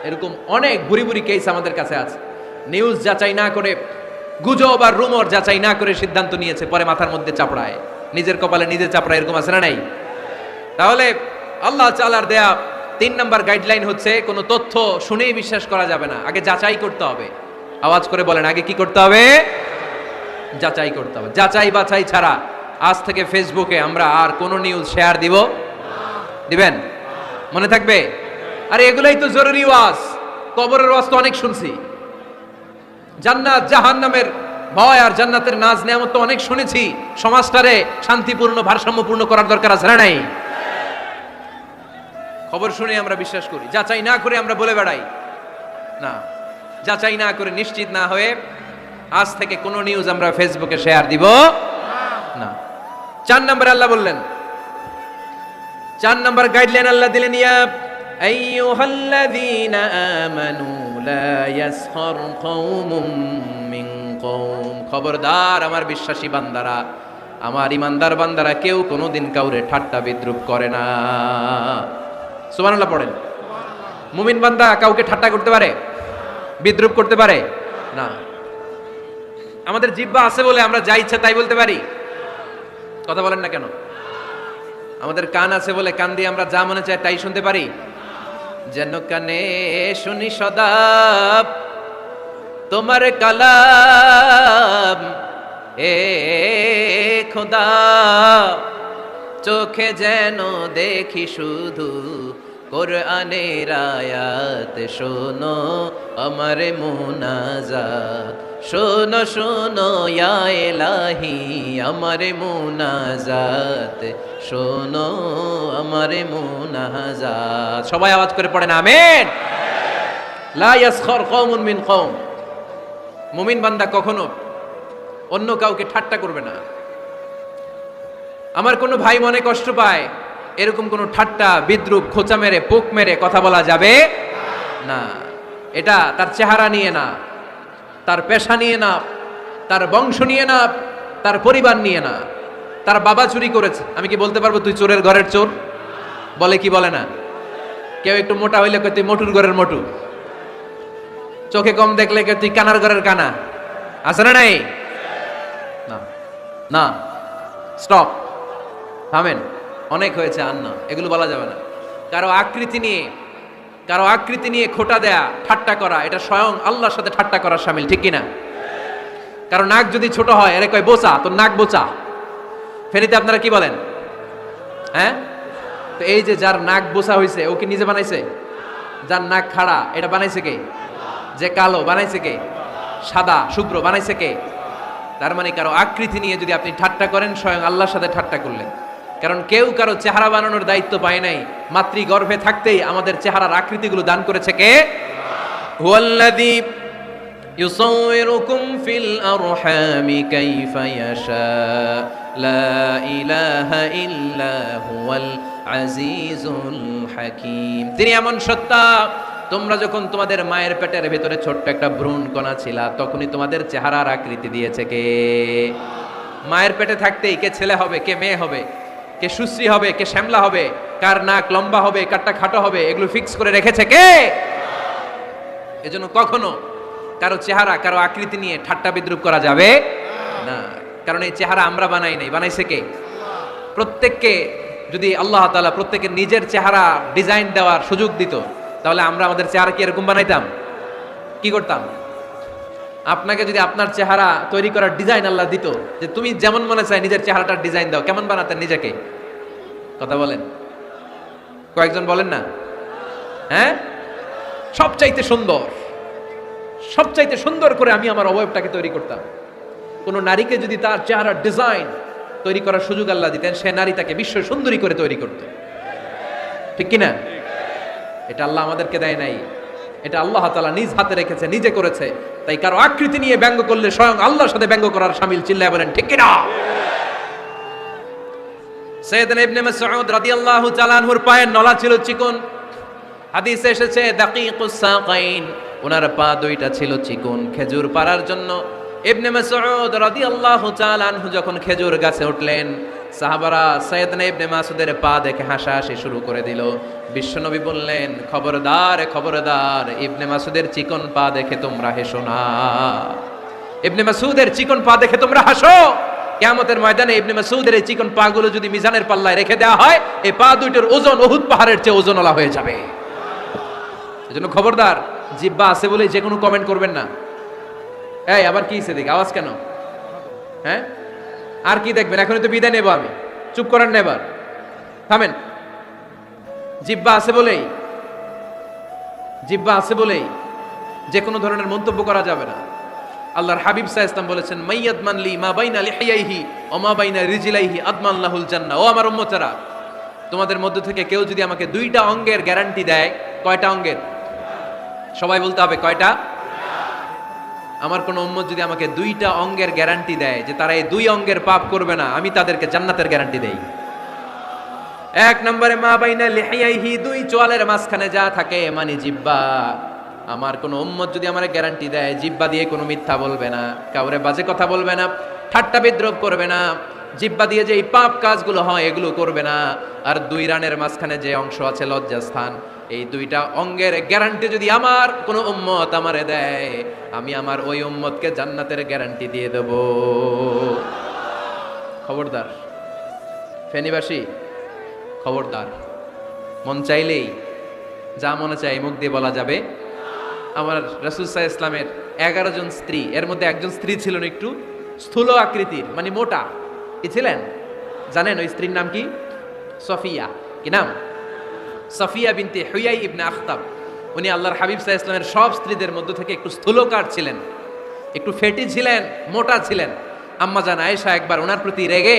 এরকম অনেক বুড়ি বুড়ি কেস আমাদের কাছে আছে। নিউজ যাচাই না করে, গুজব আর রুমর যাচাই না করে সিদ্ধান্ত নিয়েছে, পরে মাথার মধ্যে চাপড়ায়, নিজের কপালে নিজে চাপড়ায়, এরকম আছে না নাই? তাহলে আল্লাহ তাআলার দেয়া 3 নাম্বার গাইডলাইন হচ্ছে, কোনো তথ্য শুনেই বিশ্বাস করা যাবে না, আগে যাচাই করতে হবে। আওয়াজ করে বলেন, আগে কি করতে হবে? যাচাই করতে হবে। যাচাই বাছাই ছাড়া আজ থেকে ফেসবুকে আমরা আর কোনো নিউজ শেয়ার দিব? দিবেন? মনে থাকবে? আরে এগুলাই তো জরুরি ওয়াজ। কবরের ওয়াজ তো অনেক শুনছি, জান্নাত জাহান্নামের ভয় আর জান্নাতের নাজ নেয়ামত তো অনেক শুনেছি। সমাজটারে শান্তিপূর্ণ, ভারসাম্যপূর্ণ করার দরকার আছে না নাই? খবর শুনে আমরা বিশ্বাস করি, যাচাই না করে আমরা বলে বেড়াই না। যাচাই না করে, নিশ্চিত না হয়ে আজ থেকে কোনো নিউজ আমরা ফেসবুকে শেয়ার দিব না। 4 নম্বরে আল্লাহ বললেন, 4 নম্বর গাইডলাইন আল্লাহ দিলেন, ইয়া আইয়ুহাল্লাযীনা আমানু লা ইয়াসখার কওমুম মিন কওম। খবরদার আমার বিশ্বাসী বান্দারা, আমার ইমানদার বান্দারা কেউ কোনোদিন কাউরে ঠাট্টা বিদ্রুপ করে না। সুবহানাল্লাহ পড়েন। মুমিন বান্দা কাউকে ঠাট্টা করতে পারে? বিদ্রুপ করতে পারে না। আমাদের জিহ্বা আছে বলে আমরা যা ইচ্ছা তাই বলতে পারি? কথা বলেন না কেন? আমাদের কান আছে বলে কান দিয়ে আমরা যা মনে চায় তাই শুনতে পারি? যেন কানে শুনি সদা তোমার কালাম, এ খোদা চোখে যেন দেখি শুধু কোরআনের আয়াত শোনো আমার মুনাজাত, শোনো শোনো ইয়া ইলাহি আমার মুনাজাত, শোনো আমার মুনাজাত। সবাই আওয়াজ করে পড়েন আমিন। লা ইয়াসখর কওমুন মিন কওম, মুমিন বান্দা কখনো অন্য কাউকে ঠাট্টা করবে না। আমার কোনো ভাই মনে কষ্ট পায়, এরকম কোনো ঠাট্টা বিদ্রুপ খোঁচা মেরে পোক মেরে কথা বলা যাবে না। এটা তার চেহারা নিয়ে না, তার পেশা নিয়ে না, তার বংশ নিয়ে না, তার পরিবার নিয়ে না। তার বাবা চুরি করেছে, আমি কি বলতে পারবো তুই চোরের ঘরের চোর? বলে কি বলে না? কেউ একটু মোটা হইলে কয় তুই মোটুর ঘরের মোটু, চোখে কম দেখলে কেউ তুই কানার ঘরের কানা। আছে না নাই? না না, স্টপ, থামেন, অনেক হয়েছে, আর না, এগুলো বলা যাবে না। কারো আকৃতি নিয়ে খোটা দেয়া, ঠাট্টা করা, এটা স্বয়ং আল্লাহর সাথে ঠাট্টা করার শামিল, ঠিক কিনা? কারো নাক যদি ছোট হয়, এর কয় বোচা, তোর নাক বোচা। ফেনীতে আপনারা কি বলেন? হ্যাঁ, তো এই যে যার নাক বোচা হয়েছে, ও কি নিজে বানাইছে? যার নাক খাড়া, এটা বানাইছে কে? যে কালো, বানাইছে কে? সাদা শুভ্র, বানাইছে কে? তার মানে কারো আকৃতি নিয়ে যদি আপনি ঠাট্টা করেন, স্বয়ং আল্লাহর সাথে ঠাট্টা করলেন। কারণ কেউ কারো চেহারা বানানোর দায়িত্ব পায় নাই, মাতৃগর্ভে থাকতেই আমাদের চেহারার আকৃতিগুলো দান করেছে কে? হুয়াল্লাযী ইউসাউইরুকুম ফিল আরহামি কাইফা ইয়াশা লা ইলাহা ইল্লা হুয়াল আজিজুল হাকীম। তিনি এমন সত্তা, তোমরা যখন তোমাদের মায়ের পেটের ভেতরে ছোট্ট একটা ভ্রূণ কণা ছিলা, তখনই তোমাদের চেহারার আকৃতি দিয়েছে কে? মায়ের পেটে থাকতেই কে ছেলে হবে, কে মেয়ে হবে, কে সুশ্রী হবে, কে শ্যামলা হবে, কার নাক লম্বা হবে, কারটা খাটো হবে, এগুলো ফিক্স করে রেখেছে কে? এজন্য কখনো কারো চেহারা, কারো আকৃতি নিয়ে ঠাট্টা বিদ্রুপ করা যাবে না। কারণ এই চেহারা আমরা বানাই নাই, বানাইছে কে? প্রত্যেককে যদি আল্লাহ তাআলা প্রত্যেকের নিজের চেহারা ডিজাইন দেওয়ার সুযোগ দিত, তাহলে আমরা আমাদের চেহারা কি এরকম বানাইতাম? কি করতাম? আপনাকে যদি আপনার চেহারা তৈরি করার ডিজাইন আল্লাহ দিত, যে তুমি যেমন মনে চাই নিজের চেহারাটার ডিজাইন দাও, কেমন বানাতেন নিজেকে? কথা বলেন, কয়েকজন বলেন না? হ্যাঁ, সবচাইতে সুন্দর, সবচাইতে সুন্দর করে আমি আমার অবয়বটাকে তৈরি করতাম। কোন নারীকে যদি তার চেহারার ডিজাইন তৈরি করার সুযোগ আল্লাহ দিতেন, সে নারী তাকে বিশ্ব সুন্দরী করে তৈরি করত, ঠিক কিনা? এটা আল্লাহ আমাদেরকে দেয় নাই, এটা আল্লাহ তাআলা নিজ হাতে রেখেছে, নিজে করেছে। তাই কারো আকৃতি নিয়ে ব্যঙ্গ করলে স্বয়ং আল্লাহর সাথে ব্যঙ্গ করার শামিল। চিল্লায় বলেন ঠিক কিনা? সাইয়েদনা ইবনে মাসউদ রাদিয়াল্লাহু তাআলা আনহুর পায়ের নলা ছিল চিকন, হাদিসে এসেছে দাকিকুস সাকাইন, ওনার পা দুইটা ছিল চিকন খেজুর পাড়ার জন্য। ইবনে মাসউদ রাদিয়াল্লাহু তাআলা আনহু যখন খেজুর গাছে উঠলেন, সাহাবারা সাইয়েদনা ইবনে মাসউদের পা দেখে হাসাহাসি শুরু করে দিল। বিশ্বনবী বললেন, খবরদার খবরদার, ইবনে মাসউদের চিকন পা দেখে তোমরা হেসো না। ইবনে মাসউদের চিকন পা দেখে তোমরা হাসো, কিয়ামতের ময়দানে ইবনে মাসউদের এই চিকন পা গুলো যদি মিজানের পাল্লায় রেখে দেওয়া হয়, এই পা দুইটার ওজন উহুদ পাহাড়ের চেয়ে ওজনওয়ালা হয়ে যাবে। এজন্য খবরদার, জিহ্বা আছে বলে যে কোনো কমেন্ট করবেন না। এই আবার কি সেদিক আওয়াজ কেন? হ্যাঁ, আর কি দেখবেন? এখনই তো বিদায় নেব আমি, চুপ করেন না, এবার থামেন। জিহ্বা আছে বলেই যে কোনো ধরনের মন্তব্য করা যাবে না। আল্লাহর হাবিব সাল্লাল্লাহু আলাইহি ওয়াসাল্লাম বলেছেন, মাইয়াদমান লি মা বাইনা লিহিয়াইহি ওয়া মা বাইনা রিজলাইহি আদমান লাহুল জান্নাহ। ও আমার উম্মতেরা, তোমাদের মধ্য থেকে কেউ যদি আমাকে দুইটা অঙ্গের গ্যারান্টি দেয়, কয়টা অঙ্গের? সবাই বলতে হবে কয়টা? আমার কোন উম্মত যদি আমাকে দুইটা অঙ্গের গ্যারান্টি দেয় যে তারা এই দুই অঙ্গের পাপ করবে না, আমি তাদেরকে জান্নাতের গ্যারান্টি দেই। এক নম্বরে মা বাইনা লিহিয়াইহি, দুই চোয়ালের মাঝখানে যা থাকে মানে জিহ্বা। আমার কোন উম্মত যদি আমার গ্যারান্টি দেয় জিহ্বা দিয়ে কোনো মিথ্যা বলবে না, কাউরে বাজে কথা বলবে না, ঠাট্টা বিদ্রুপ করবে না, জিহ্বা দিয়ে যে এই পাপ কাজগুলো হয় এগুলো করবে না, আর দুই রানের মাঝখানে যে অংশ আছে লজ্জাস্থান, এই দুইটা অঙ্গের গ্যারান্টি যদি আমার কোন উম্মত আমারে দেয়, আমি আমার ওই উম্মতকে জান্নাতের গ্যারান্টি দিয়ে দেব। খবরদার ফেনীবাসী, খবরদার, মন চাইলেই যা মনে চাই মুখ দিয়ে বলা যাবে। আমার রাসূল সাল্লাল্লাহু আলাইহি ইসলামের 11 জন স্ত্রী, এর মধ্যে একজন স্ত্রী ছিলেন একটু স্থূল আকৃতির, মানে মোটা। কি ছিলেন জানেন? ওই স্ত্রীর নাম কি? সফিয়া। কি নাম? সাফিয়া বিনতে হুয়াই ইবনে আখতাব, উনি আল্লাহর হাবিব সাল্লাল্লাহু আলাইহি ওয়াসাল্লামের সব স্ত্রীদের মধ্যে থেকে একটু স্থূলকার ছিলেন, একটু ফেটি ছিলেন, মোটা ছিলেন। আম্মা জান আয়েশা একবার ওনার প্রতি রেগে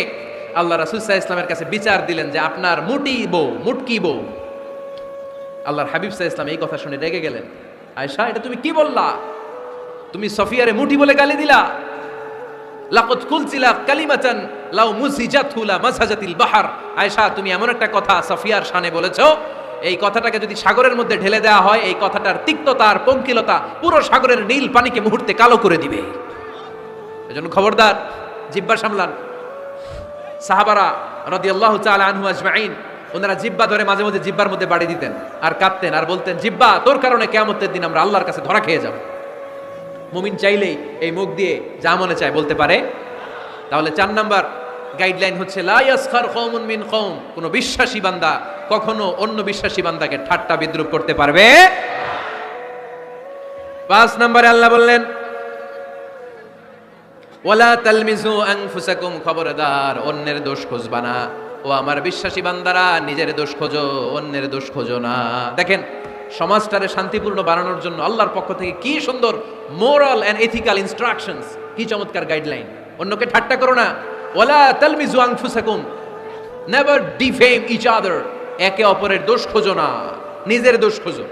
আল্লাহ রাসূল সাল্লাল্লাহু আলাইহি ওয়াসাল্লামের কাছে বিচার দিলেন যে আপনার মুটকি বউ। আল্লাহর হাবিব সাল্লাল্লাহু আলাইহি ওয়াসাল্লাম এই কথা শুনে রেগে গেলেন, আয়েশা এটা তুমি কি বললা? তুমি সফিয়ারে মুটি বলে গালি দিলা। লাকাদ কুলতিলা কালিমাতান লাউ মুসিজাতু লা মাসাজাতিল বাহর। আয়েশা তুমি এমন একটা কথা সফিয়ার শানে বলেছো, এই কথাটাকে যদি সাগরের মধ্যে ঢেলে দেওয়া হয়, এই কথাটার তিক্ততা আর পঙ্কিলতা পুরো সাগরের নীল পানিকে মুহূর্তে কালো করে দিবে। এজন্য খবরদার, জিহ্বা সামলান। সাহাবারা রাদিয়াল্লাহু তাআলা আনহু আজমাইন ওনারা জিহ্বা ধরে মাঝে মাঝে জিহ্বার মধ্যে বাড়ি দিতেন আর কাঁদতেন আর বলতেন, জিহ্বা তোর কারণে কিয়ামতের দিন আমরা আল্লাহর কাছে ধরা খেয়ে যাব। মুমিন চাইলেই এই মুখ দিয়ে যা মনে চায় বলতে পারে। তাহলে 4 নাম্বার গাইডলাইন হচ্ছে লা ইয়াসখার কওমুন মিন কওম, কোন বিশ্বাসী বান্দা কখনো অন্য বিশ্বাসী বান্দাকে ঠাট্টা বিদ্রূপ করতে পারবে। 5 নম্বরে আল্লাহ বললেন ওয়ালা তালমিজু আনফুসাকুম, খবরদার অন্যের দোষ খুঁজবা না। ও আমার বিশ্বাসী বান্দারা, নিজের দোষ খোঁজো, অন্যের দোষ খোঁজো না। দেখেন সমাজটারে শান্তিপূর্ণ বানানোর জন্য আল্লাহর পক্ষ থেকে কি সুন্দর মোরাল এন্ড এথিক্যাল ইনস্ট্রাকশনস, কি চমৎকার গাইডলাইন। অন্যকে ঠাট্টা করো না। ওয়ালা তালমিজু আনফুসাকুম, নেভার ডিফেম ইচ আদার, একে অপরের দোষ খোঁজো না, নিজের দোষ খোঁজো।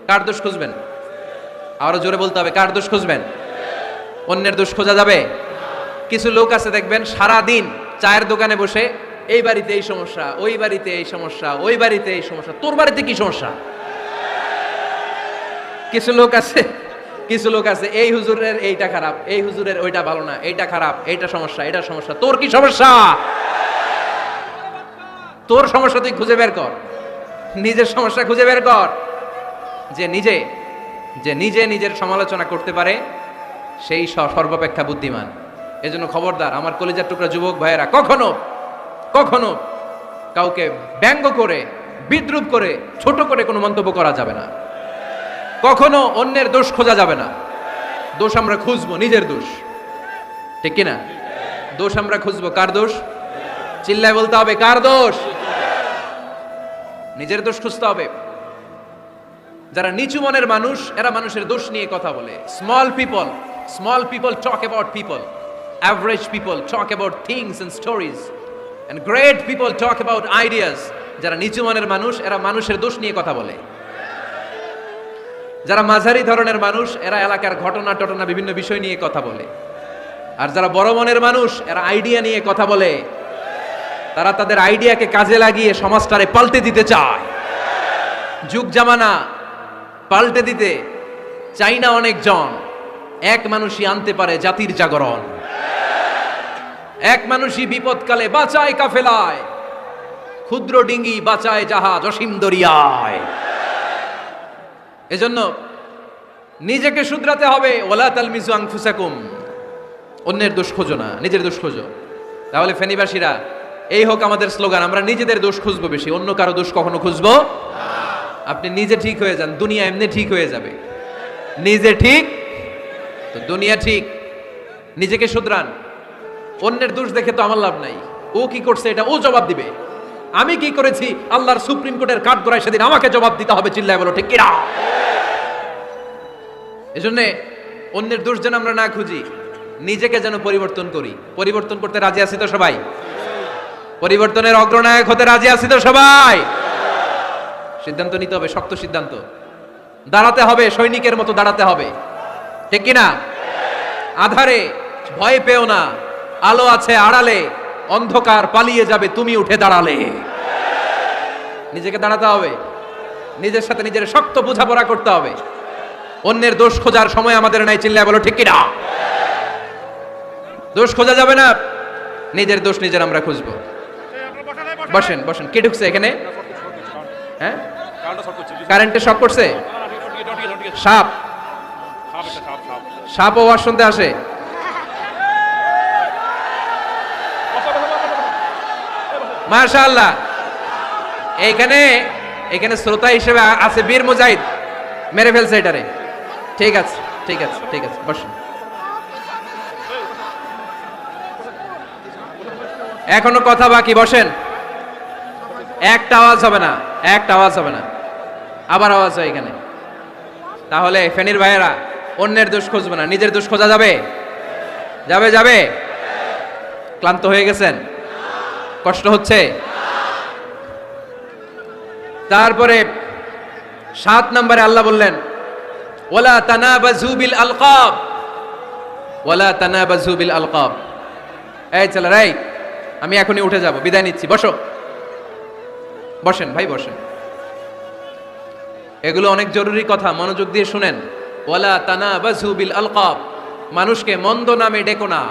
কার দোষ খুঁজবেন? আরো জোরে বলতে হবে, কার দোষ খুঁজবেন? অন্যের দোষ খোঁজা যাবে? কিছু লোক আছে দেখবেন সারা দিন চায়ের দোকানে বসে এই বাড়িতে এই সমস্যা, ওই বাড়িতে এই সমস্যা, ওই বাড়িতে এই সমস্যা, তোর বাড়িতে কি সমস্যা? কিছু লোক আছে এই হুজুরের এইটা খারাপ, এই হুজুরের ওইটা ভালো না, এইটা খারাপ, এইটা সমস্যা, এটা সমস্যা, তোর কি সমস্যা? তোর সমস্যা তুই খুঁজে বের কর, নিজের সমস্যা খুঁজে বের কর। যে নিজে নিজের সমালোচনা করতে পারে সেই সর্বাপেক্ষা বুদ্ধিমান। এজন্য খবরদার আমার কলিজার টুকরা যুবক ভাইয়েরা, কখনো কাউকে ব্যঙ্গ করে, বিদ্রূপ করে, ছোট করে কোনো মন্তব্য করা যাবে না। কখনো অন্যের দোষ খোঁজা যাবে না। দোষ আমরা খুঁজবো, নিজের দোষ, ঠিক কিনা? দোষ আমরা খুঁজবো, কার দোষ? চিল্লায় বলতে হবে, কার দোষ? নিজের দোষ খুঁজতে হবে। যারা নিচু মনের মানুষ, এরা মানুষের দোষ নিয়ে কথা বলে। Small people talk about people, average people talk about things and stories, and great people talk about ideas. যারা নিচু মনের মানুষ, এরা মানুষের দোষ নিয়ে কথা বলে। যারা মাঝারি ধরনের মানুষ, এরা এলাকার ঘটনা বিভিন্ন বিষয় নিয়ে কথা বলে। আর যারা বড় মনের মানুষ, এরা আইডিয়া নিয়ে কথা বলে। তারা তাদের আইডিয়াকে কাজে লাগিয়ে সমাজটারে পাল্টে দিতে চায়। যুগ জামানা পাল্টে দিতে চাই না অনেকজন, এক মানুষই আনতে পারে জাতির জাগরণ। এক মানুষই বিপদকালে বাঁচায় কাফেলায়, ক্ষুদ্র ডিঙ্গি বাঁচায় জাহাজ অসীম দরিয়ায়। এজন্য নিজেকে শুধরাতে হবে। ওয়ালা তালমিজু আনফুসাকুম, অন্যের দোষ খোঁজো না, নিজের দোষ খোঁজো। তাহলে ফেনীবাসীরা, এই হোক আমাদের স্লোগান, আমরা নিজেদের দোষ খুঁজবো বেশি, অন্য কারো দোষ কখনো খুঁজবো। আপনি নিজে ঠিক হয়ে যান, দুনিয়া এমনি ঠিক হয়ে যাবে। নিজে ঠিক তো দুনিয়া ঠিক। নিজেকে শুধরান। অন্যের দোষ দেখে তো আমার লাভ নাই। ও কি করছে এটা ও জবাব দিবে, আমি কি করেছি আল্লাহর সুপ্রিম কোর্টের কাঠগড়ায় সেদিন আমাকে জবাব দিতে হবে। চিল্লায় বলো ঠিক কিনা? এজন্য অন্যের দোষ যেন আমরা না খুঁজি, নিজেকে যেন পরিবর্তন করি। পরিবর্তন করতে রাজি আছি তো সবাই? পরিবর্তনের অগ্রনায়ক হতে রাজি আছি তো সবাই? সিদ্ধান্ত নিতে হবে, শক্ত সিদ্ধান্ত। দাঁড়াতে হবে, সৈনিকের মতো দাঁড়াতে হবে, ঠিক কিনা? আধারে ভয় পেও না, আলো আছে আড়ালে, অন্ধকার পালিয়ে যাবে তুমি উঠে দাঁড়ালে। নিজেকে দাঁড়াতে হবে, নিজের সাথে নিজের শক্ত বোঝাপড়া করতে হবে। অন্যের দোষ খোঁজার সময় আমাদের নাই। চিল্লায় বলো ঠিক কিনা? দোষ খোঁজা যাবে না, নিজের দোষ নিজের আমরা খুঁজবো। বসেন বসেন। কে ঢুকছে এখানে? হ্যাঁ, কারেন্টে শক করছে। সাপ, সাপ ওয়াজ শুনতে আসে। মাশাআল্লাহ। এখানে শ্রোতা হিসেবে আছে বীর মুজাহিদ, মেরে ফেলছে এটারে। ঠিক আছে ঠিক আছে ঠিক আছে, বসেন। এখনো কথা বাকি, বসেন। একটা আওয়াজ হবে না, একটা আওয়াজ হবে না, আবার আওয়াজ হয় এখানে। তাহলে ফেনীর ভাইয়েরা অন্যের দোষ খুঁজবে না, নিজের দোষ খোঁজা যাবে? যাবে যাবে? ক্লান্ত হয়ে গেছেন? কষ্ট হচ্ছে? তারপরে 7 নম্বরে আল্লাহ বললেন ওয়ালা তানাবাজু বিল আলকাব, ওয়ালা তানাবাজু বিল আলকাব। এই ছেলেরা, এই আমি এখনই উঠে যাব, বিদায় নিচ্ছি, বসো। বসেন ভাই, বসেন। এগুলো অনেক জরুরি কথা, মনোযোগ দিয়ে শুনেন। ওয়ালা তানাবাজু বিল আলকাব, মানুষকে মন্দ নামে ডেকো না।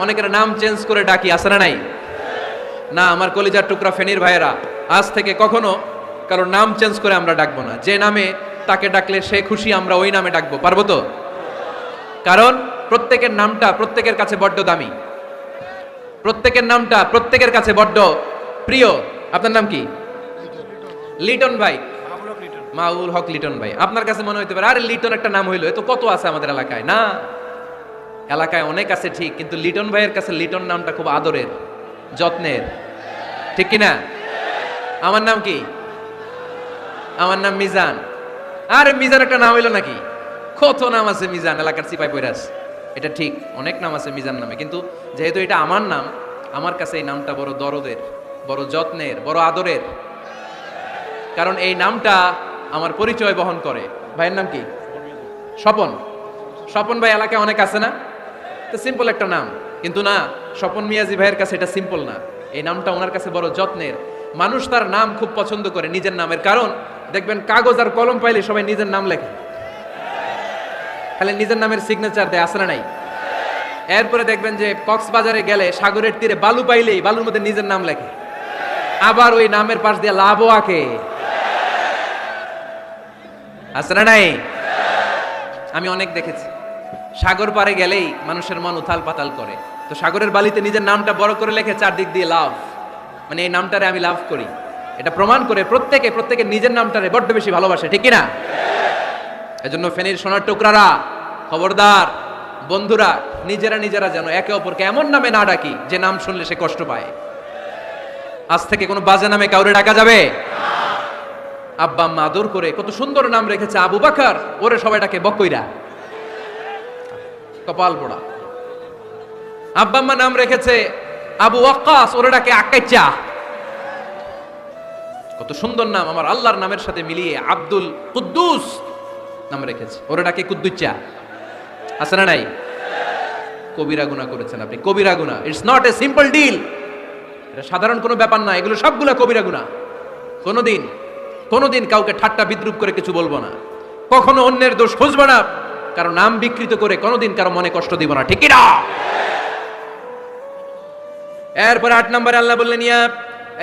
অনেকের নাম চেঞ্জ করে ডাকি, আছে না নাই? না, আমার কলিজার টুকরা ফেনীর ভাইয়েরা, আজ থেকে কখনো কারোর নাম চেঞ্জ করে আমরা ডাকবো না। যে নামে তাকে ডাকলে সে খুশি, আমরা ওই নামে ডাকবো, পারবো তো? কারণ প্রত্যেকের নামটা প্রত্যেকের কাছে বড্ড দামি, প্রত্যেকের নামটা প্রত্যেকের কাছে বড্ড প্রিয়। আপনার নাম কি? লিটন ভাই, মাউল হক লিটন ভাই। আপনার কাছে মনে হইতে পারে আরে লিটন একটা নাম হইলো, এ তো কত আছে আমাদের এলাকায়। না, এলাকায় অনেক আছে ঠিক, কিন্তু লিটন ভাইয়ের কাছে লিটন নামটা খুব আদরের, যত্নের, ঠিক কিনা? আমার নাম কি? আমার নাম মিজান। আরে মিজান একটা নাম হইলো নাকি? কত নাম আছে মিজান, এলাকার সিপাই পয়রাস। এটা ঠিক, অনেক নাম আছে মিজান নামে, কিন্তু যেহেতু এটা আমার নাম, আমার কাছে এই নামটা বড় দরদের, বড় যত্নের, বড় আদরের। কারণ এই নামটা আমার পরিচয় বহন করে। ভাইয়ের নাম কি? স্বপন। স্বপন ভাই এলাকায় অনেক আছে না? তো সিম্পল একটা নাম, কিন্তু না, স্বপন মিয়াজি ভাইয়ের কাছে এটা সিম্পল না। এই নামটা ওনার কাছে বড় যত্নের। মানুষ তার নাম খুব পছন্দ করে, নিজের নামের। কারণ দেখবেন কাগজ আর কলম পাইলে সবাই নিজের নাম লেখে, খালি নিজের নামের সিগনেচার দেয়, আছে না নাই? এরপরে দেখবেন যে কক্সবাজারে গেলে সাগরের তীরে বালু পাইলেই বালুর মধ্যে নিজের নাম লেখে, আবার ওই নামের পাশ দিয়ে লাভও আঁকে, আছে না নাই? আমি অনেক দেখেছি, সাগর পারে গেলেই মানুষের মন উথাল পাতাল করে, তো সাগরের বালিতে নিজের নামটা বড় করে লেখে চারদিক দিয়ে লাভ, মানে এই নামটারে আমি লাভ করি। এটা প্রমাণ করে প্রত্যেকে নিজের নামটারে বড্ড বেশি ভালোবাসে, ঠিক কিনা? এজন্য ফেনীর সোনার টুকরারা, খবরদার বন্ধুরা, নিজেরা যেন একে অপরকে এমন নামে না ডাকি যে নাম শুনলে সে কষ্ট পায়। আজ থেকে কোনো বাজে নামে কাউরে ডাকা যাবে? আব্বা আম্মা আদর করে কত সুন্দর নাম রেখেছে, আবু বাকার, ওরে সবাই ডাকে বকইরা, কপাল পোড়া। আব্বা আম্মা নাম রেখেছে আবু ওয়াক্কাস, ওরে ডাকে আকাইচা। কত সুন্দর নাম আমার আল্লাহর নামের সাথে মিলিয়ে আব্দুল কুদ্দুস নাম রেখেছে, ওরে ডাকে কুদ্দুচ্চা, আছে না নাই? কবিরা গুনাহ করেছেন আপনি, কবিরা গুনাহ। It's not a simple deal, এটা সাধারণ কোনো ব্যাপার না, এগুলো সবগুলা কবিরা গুনাহ। কোনোদিন কাউকে ঠাট্টা বিদ্রুপ করে কিছু বলবো না, কখনো অন্যের দোষ খুঁজবো না, কারো নাম বিকৃত করে কোনোদিন কারো মনে কষ্ট দিব না, ঠিক না? এরপর 8 নম্বরে আল্লাহ বললেন ইয়া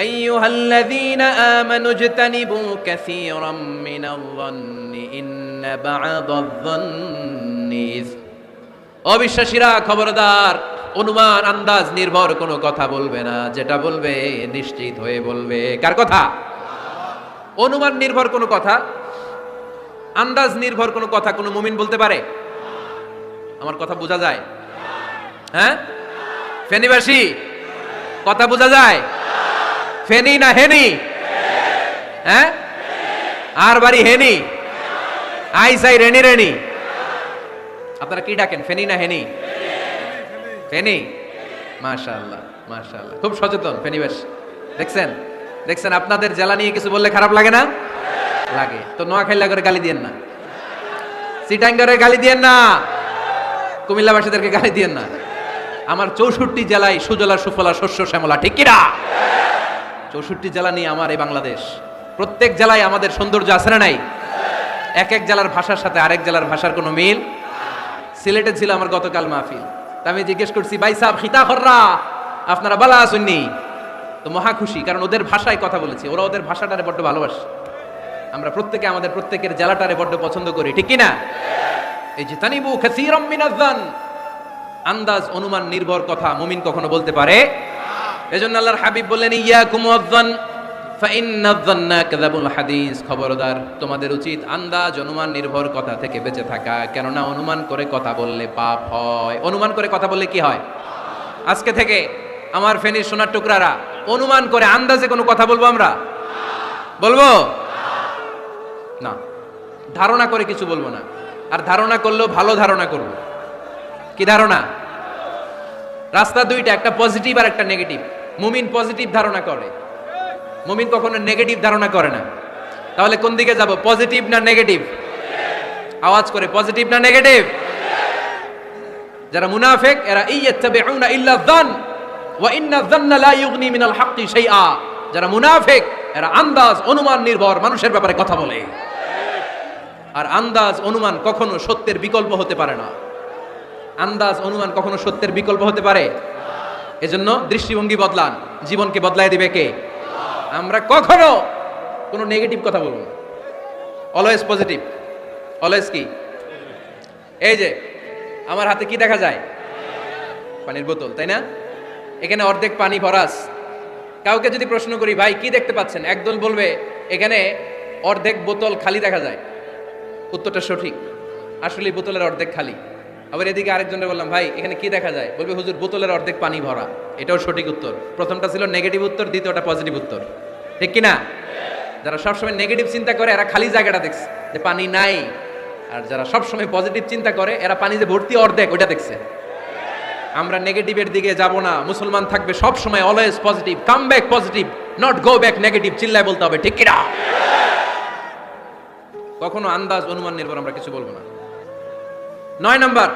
আইয়ুহাল্লাযীনা আমানু ইজতানিবু কাসীরাম মিনাল-যান্নি ইন্না বা'দায-যান্নি। অবিশ্বাসীরা খবরদার, অনুমান আন্দাজ নির্ভর কোনো কথা বলবে না, যেটা বলবে নিশ্চিত হয়ে বলবে। কার কথা? অনুমান নির্ভর কোনো কথা, আন্দাজ নির্ভর কোনো কথা কোনো মুমিন বলতে পারে? আমার কথা বোঝা যায়? হ্যাঁ ফেনীবাসী, কথা বোঝা যায়? ফেনী না হেনি? হ্যাঁ, আর বাড়ি হেনি, আইসাই রেনি রেনি। আপনারা কি ডাকেন, ফেনী না হেনি? ফেনী। মাশাআল্লাহ মাশাআল্লাহ, খুব সচেতন ফেনীবাসী। দেখছেন আপনাদের জেলা নিয়ে কিছু বললে খারাপ লাগে না? লাগে। তো নোয়াখালী করে গালি দিয়েন না, চিটাঙ্গারে গালি দিয়েন না, কুমিল্লাবাসীদেরকে গালি দিয়েন না। আমার 64 জেলায় সুজলা সুফলা শস্য শ্যামলা, ঠিক কিনা? 64 জেলা নিয়ে আমার এই বাংলাদেশ। প্রত্যেক জেলায় আমাদের সৌন্দর্য আছে না নাই? এক এক জেলার ভাষার সাথে আরেক জেলার ভাষার কোনো মিল। সিলেটে ছিল আমার গতকাল মাহফিল, তা আমি জিজ্ঞেস করছি ভাই সাহেব খিতা খররা, আপনারা বালা আসুননি? তো মহা খুশি, কারণ ওদের ভাষায় কথা বলেছি, ওরা ওদের ভাষাটারে বড্ড ভালোবাসে। আমরা প্রত্যেকে আমাদের প্রত্যেকের জেলাটারে বড্ড পছন্দ করি, ঠিক কিনা? এই যে তানিবু কাসীরাম মিনাজ-যান, আন্দাজ অনুমান নির্ভর কথা মুমিন কখনো বলতে পারে? এজন্য আল্লাহর হাবিব বললেন ইয়াকুম ওয়াজ-যান ফাইন্নাজ-যান্না কাযাবুল হাদিস। খবরদার, তোমাদের উচিত আন্দাজ অনুমান নির্ভর কথা থেকে বেঁচে থাকা, কেননা অনুমান করে কথা বললে পাপ হয়। অনুমান করে কথা বললে কি হয়? আজকে থেকে আমার ফেনীর সোনার টুকরারা অনুমান করে আন্দাজে কোনো কথা বলবো আমরা? বলবো না, ধারণা করে কিছু বলবো না। আর ধারণা করলেও ভালো ধারণা করব। কি ধারণা? রাস্তা দুইটা, একটা পজিটিভ আর একটা নেগেটিভ। মুমিন পজিটিভ ধারণা করে, মুমিন কখনো নেগেটিভ ধারণা করে না। তাহলে কোন দিকে যাব, পজিটিভ না নেগেটিভ? আওয়াজ করে, পজিটিভ না নেগেটিভ? যারা মুনাফিক এরা ইয়াত্তাবিউনা ইল্লা যান ওয়া ইন্না যান্না লা ইউগনি মিনাল হাক্কি শাইআ। যারা মুনাফিক এরা আন্দাজ অনুমান নির্ভর মানুষের ব্যাপারে কথা বলে, আর আন্দাজ অনুমান কখনো সত্যের বিকল্প হতে পারে না। আন্দাজ অনুমান কখনো সত্যের বিকল্প হতে পারে? এজন্য দৃষ্টিভঙ্গি বদলান, জীবনকে বদলায় দিবে কে? আমরা কখনো কোনো নেগেটিভ কথা বলবো না, অলওয়েজ পজিটিভ। অলওয়েজ কি? এই যে আমার হাতে কি দেখা যায়? পানির বোতল, তাই না? এখানে অর্ধেক পানি ভরাস। কাউকে যদি প্রশ্ন করি, ভাই কি দেখতে পাচ্ছেন, একদল বলবে এখানে অর্ধেক বোতল খালি দেখা যায়। উত্তরটা সঠিক, আসলে বোতলের অর্ধেক খালি। আবার এদিকে আরেকজনের বললাম, ভাই এখানে কি দেখা যায়? বলবে হুজুর বোতলের অর্ধেক পানি ভরা। এটাও সঠিক উত্তর। প্রথমটা ছিল নেগেটিভ উত্তর, দ্বিতীয়টা পজিটিভ উত্তর। ঠিক কি না? যারা সবসময় নেগেটিভ চিন্তা করে এরা খালি জায়গাটা দেখছে যে পানি নাই, আর যারা সবসময় পজিটিভ চিন্তা করে এরা পানি যে ভর্তি অর্ধেক ওইটা দেখছে। আমরা নেগেটিভের দিকে যাব না, মুসলমান থাকবে সব সময় always positive. Come back positive, not go back negative. চিল্লায় বলতে হবে, ঠিক কি না? কখনো আন্দাজ অনুমান নির্ভর আমরা কিছু বলবো না। 9 নাম্বার,